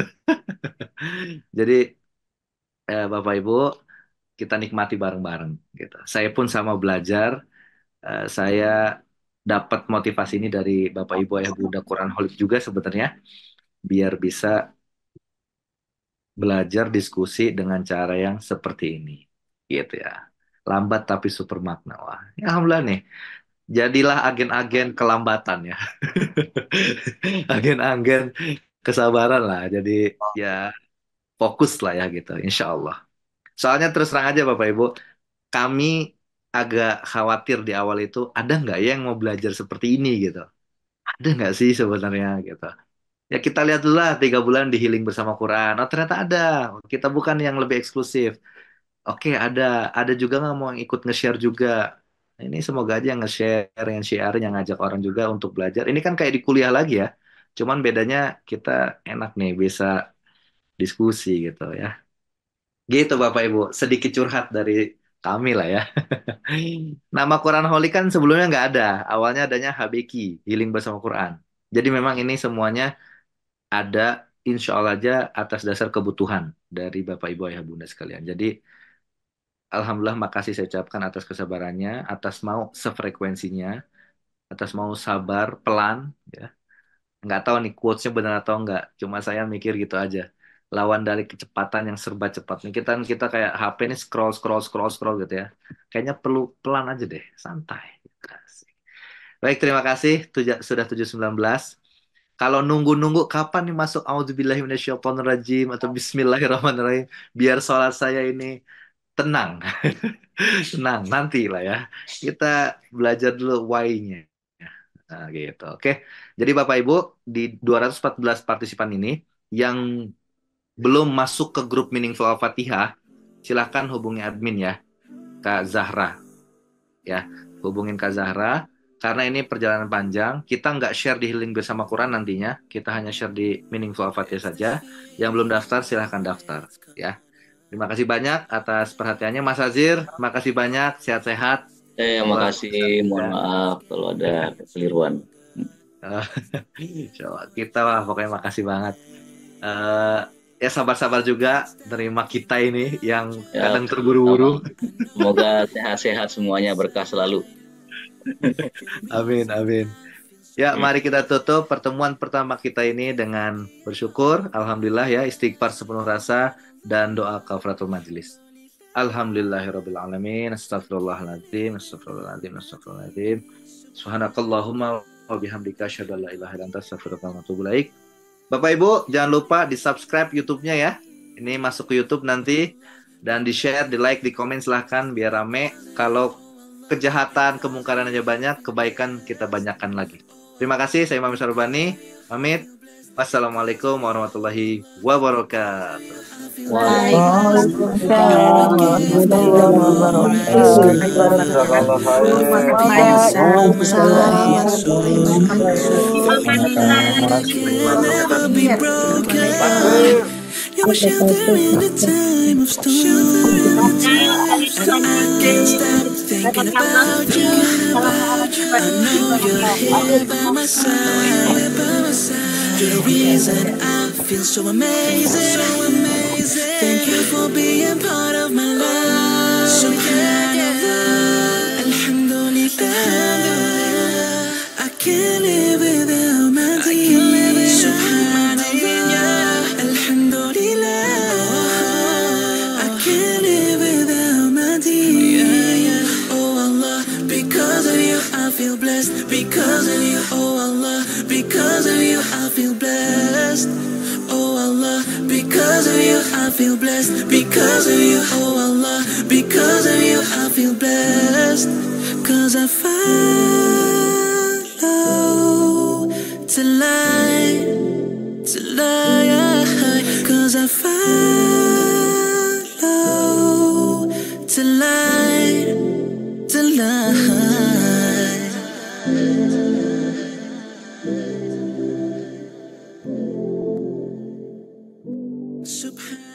Jadi Bapak Ibu kita nikmati bareng-bareng gitu. Saya pun sama belajar, saya dapat motivasi ini dari Bapak Ibu Ayah Bunda Quran Holic juga sebenarnya biar bisa belajar diskusi dengan cara yang seperti ini gitu ya. Lambat tapi super makna. Wah, ya alhamdulillah nih. Jadilah agen-agen kelambatan ya. Agen-agen kesabaran lah. Jadi ya fokus lah ya gitu, insya Allah. Soalnya terus terang aja Bapak Ibu, kami agak khawatir di awal itu ada nggak ya yang mau belajar seperti ini gitu. Ada nggak sih sebenarnya gitu. Ya kita lihat dulu lah 3 bulan di Healing Bersama Quran. Oh ternyata ada. Kita bukan yang lebih eksklusif. Oke, ada juga nggak mau yang ikut nge-share juga. Nah, ini semoga aja yang nge-share, yang share, yang ngajak orang juga untuk belajar. Ini kan kayak di kuliah lagi ya. Cuman bedanya kita enak nih bisa diskusi gitu ya. Gitu Bapak Ibu, sedikit curhat dari kami lah ya. Nama Quran Holy kan sebelumnya nggak ada. Awalnya adanya HBQ, Healing Bersama Quran. Jadi memang ini semuanya ada insya Allah aja atas dasar kebutuhan dari Bapak Ibu Ayah Bunda sekalian. Jadi Alhamdulillah, makasih saya ucapkan atas kesabarannya, atas mau sefrekuensinya, atas mau sabar pelan, ya. Nggak tahu nih quotes-nya benar atau enggak. Cuma saya mikir gitu aja. Lawan dari kecepatan yang serba cepat. Nih kita kayak HP nih scroll scroll scroll scroll gitu ya. Kayaknya perlu pelan aja deh, santai. Asik. Baik, terima kasih. Sudah 7.19. Kalau nunggu-nunggu kapan nih masuk auzubillahi minasyaitonirrajim atau bismillahirrahmanirrahim biar sholat saya ini tenang. Tenang, nanti lah ya. Kita belajar dulu why-nya. Nah, gitu. Oke. Jadi Bapak Ibu, di 214 partisipan ini yang belum masuk ke grup Meaningful Al-Fatihah, silahkan hubungi admin ya, Kak Zahra. Ya, hubungin Kak Zahra. Karena ini perjalanan panjang, kita nggak share di Healing Bersama Quran nantinya. Kita hanya share di Meaningful Al-Fatihah saja. Yang belum daftar, silahkan daftar. Ya. Terima kasih banyak atas perhatiannya, Mas Azir. Terima kasih banyak. Sehat-sehat. Allah Makasih, mohon maaf kalau ada kekeliruan. Coba kita lah, pokoknya makasih banget. Ya sabar-sabar juga terima kita ini yang Ya, kadang terburu-buru. semoga sehat-sehat semuanya, berkah selalu. Amin, amin. Ya, mari kita tutup pertemuan pertama kita ini dengan bersyukur. Alhamdulillah ya, istighfar sepenuh rasa dan doa kafaratul majelis. Alhamdulillahirrabbilalamin. Astagfirullahaladzim. Astagfirullahaladzim. Astagfirullahaladzim. Subhanakallahumma wa bihamdika asyhadu an la ilaha illa anta astaghfiruka wa atubu ilaik. Bapak Ibu, jangan lupa di subscribe YouTube-nya ya. Ini masuk ke YouTube nanti. Dan di share, di like, di komen silahkan biar rame. Kalau kejahatan, kemungkaran aja banyak, kebaikan kita banyakkan lagi. Terima kasih, saya Imam Syarbani. Pamit. Wassalamualaikum warahmatullahi wabarakatuh. Waalaikumsalam warahmatullahi wabarakatuh. You're my shelter in the time of storm. I can't stop thinking about you. I know you're here by my side. You're the reason I feel so amazing. Thank you for being part of my life. Subhanallah, alhamdulillah, I can't live without my dear. Subhanallah, alhamdulillah, I can't live without my dear. Oh Allah, because of you I feel blessed. Because of you, oh Allah, because of you I feel blessed. Oh Allah, because of you I feel blessed. Because of you, oh Allah, because of you I feel blessed. Cause I follow till I, cause I follow till I, Subhanallah.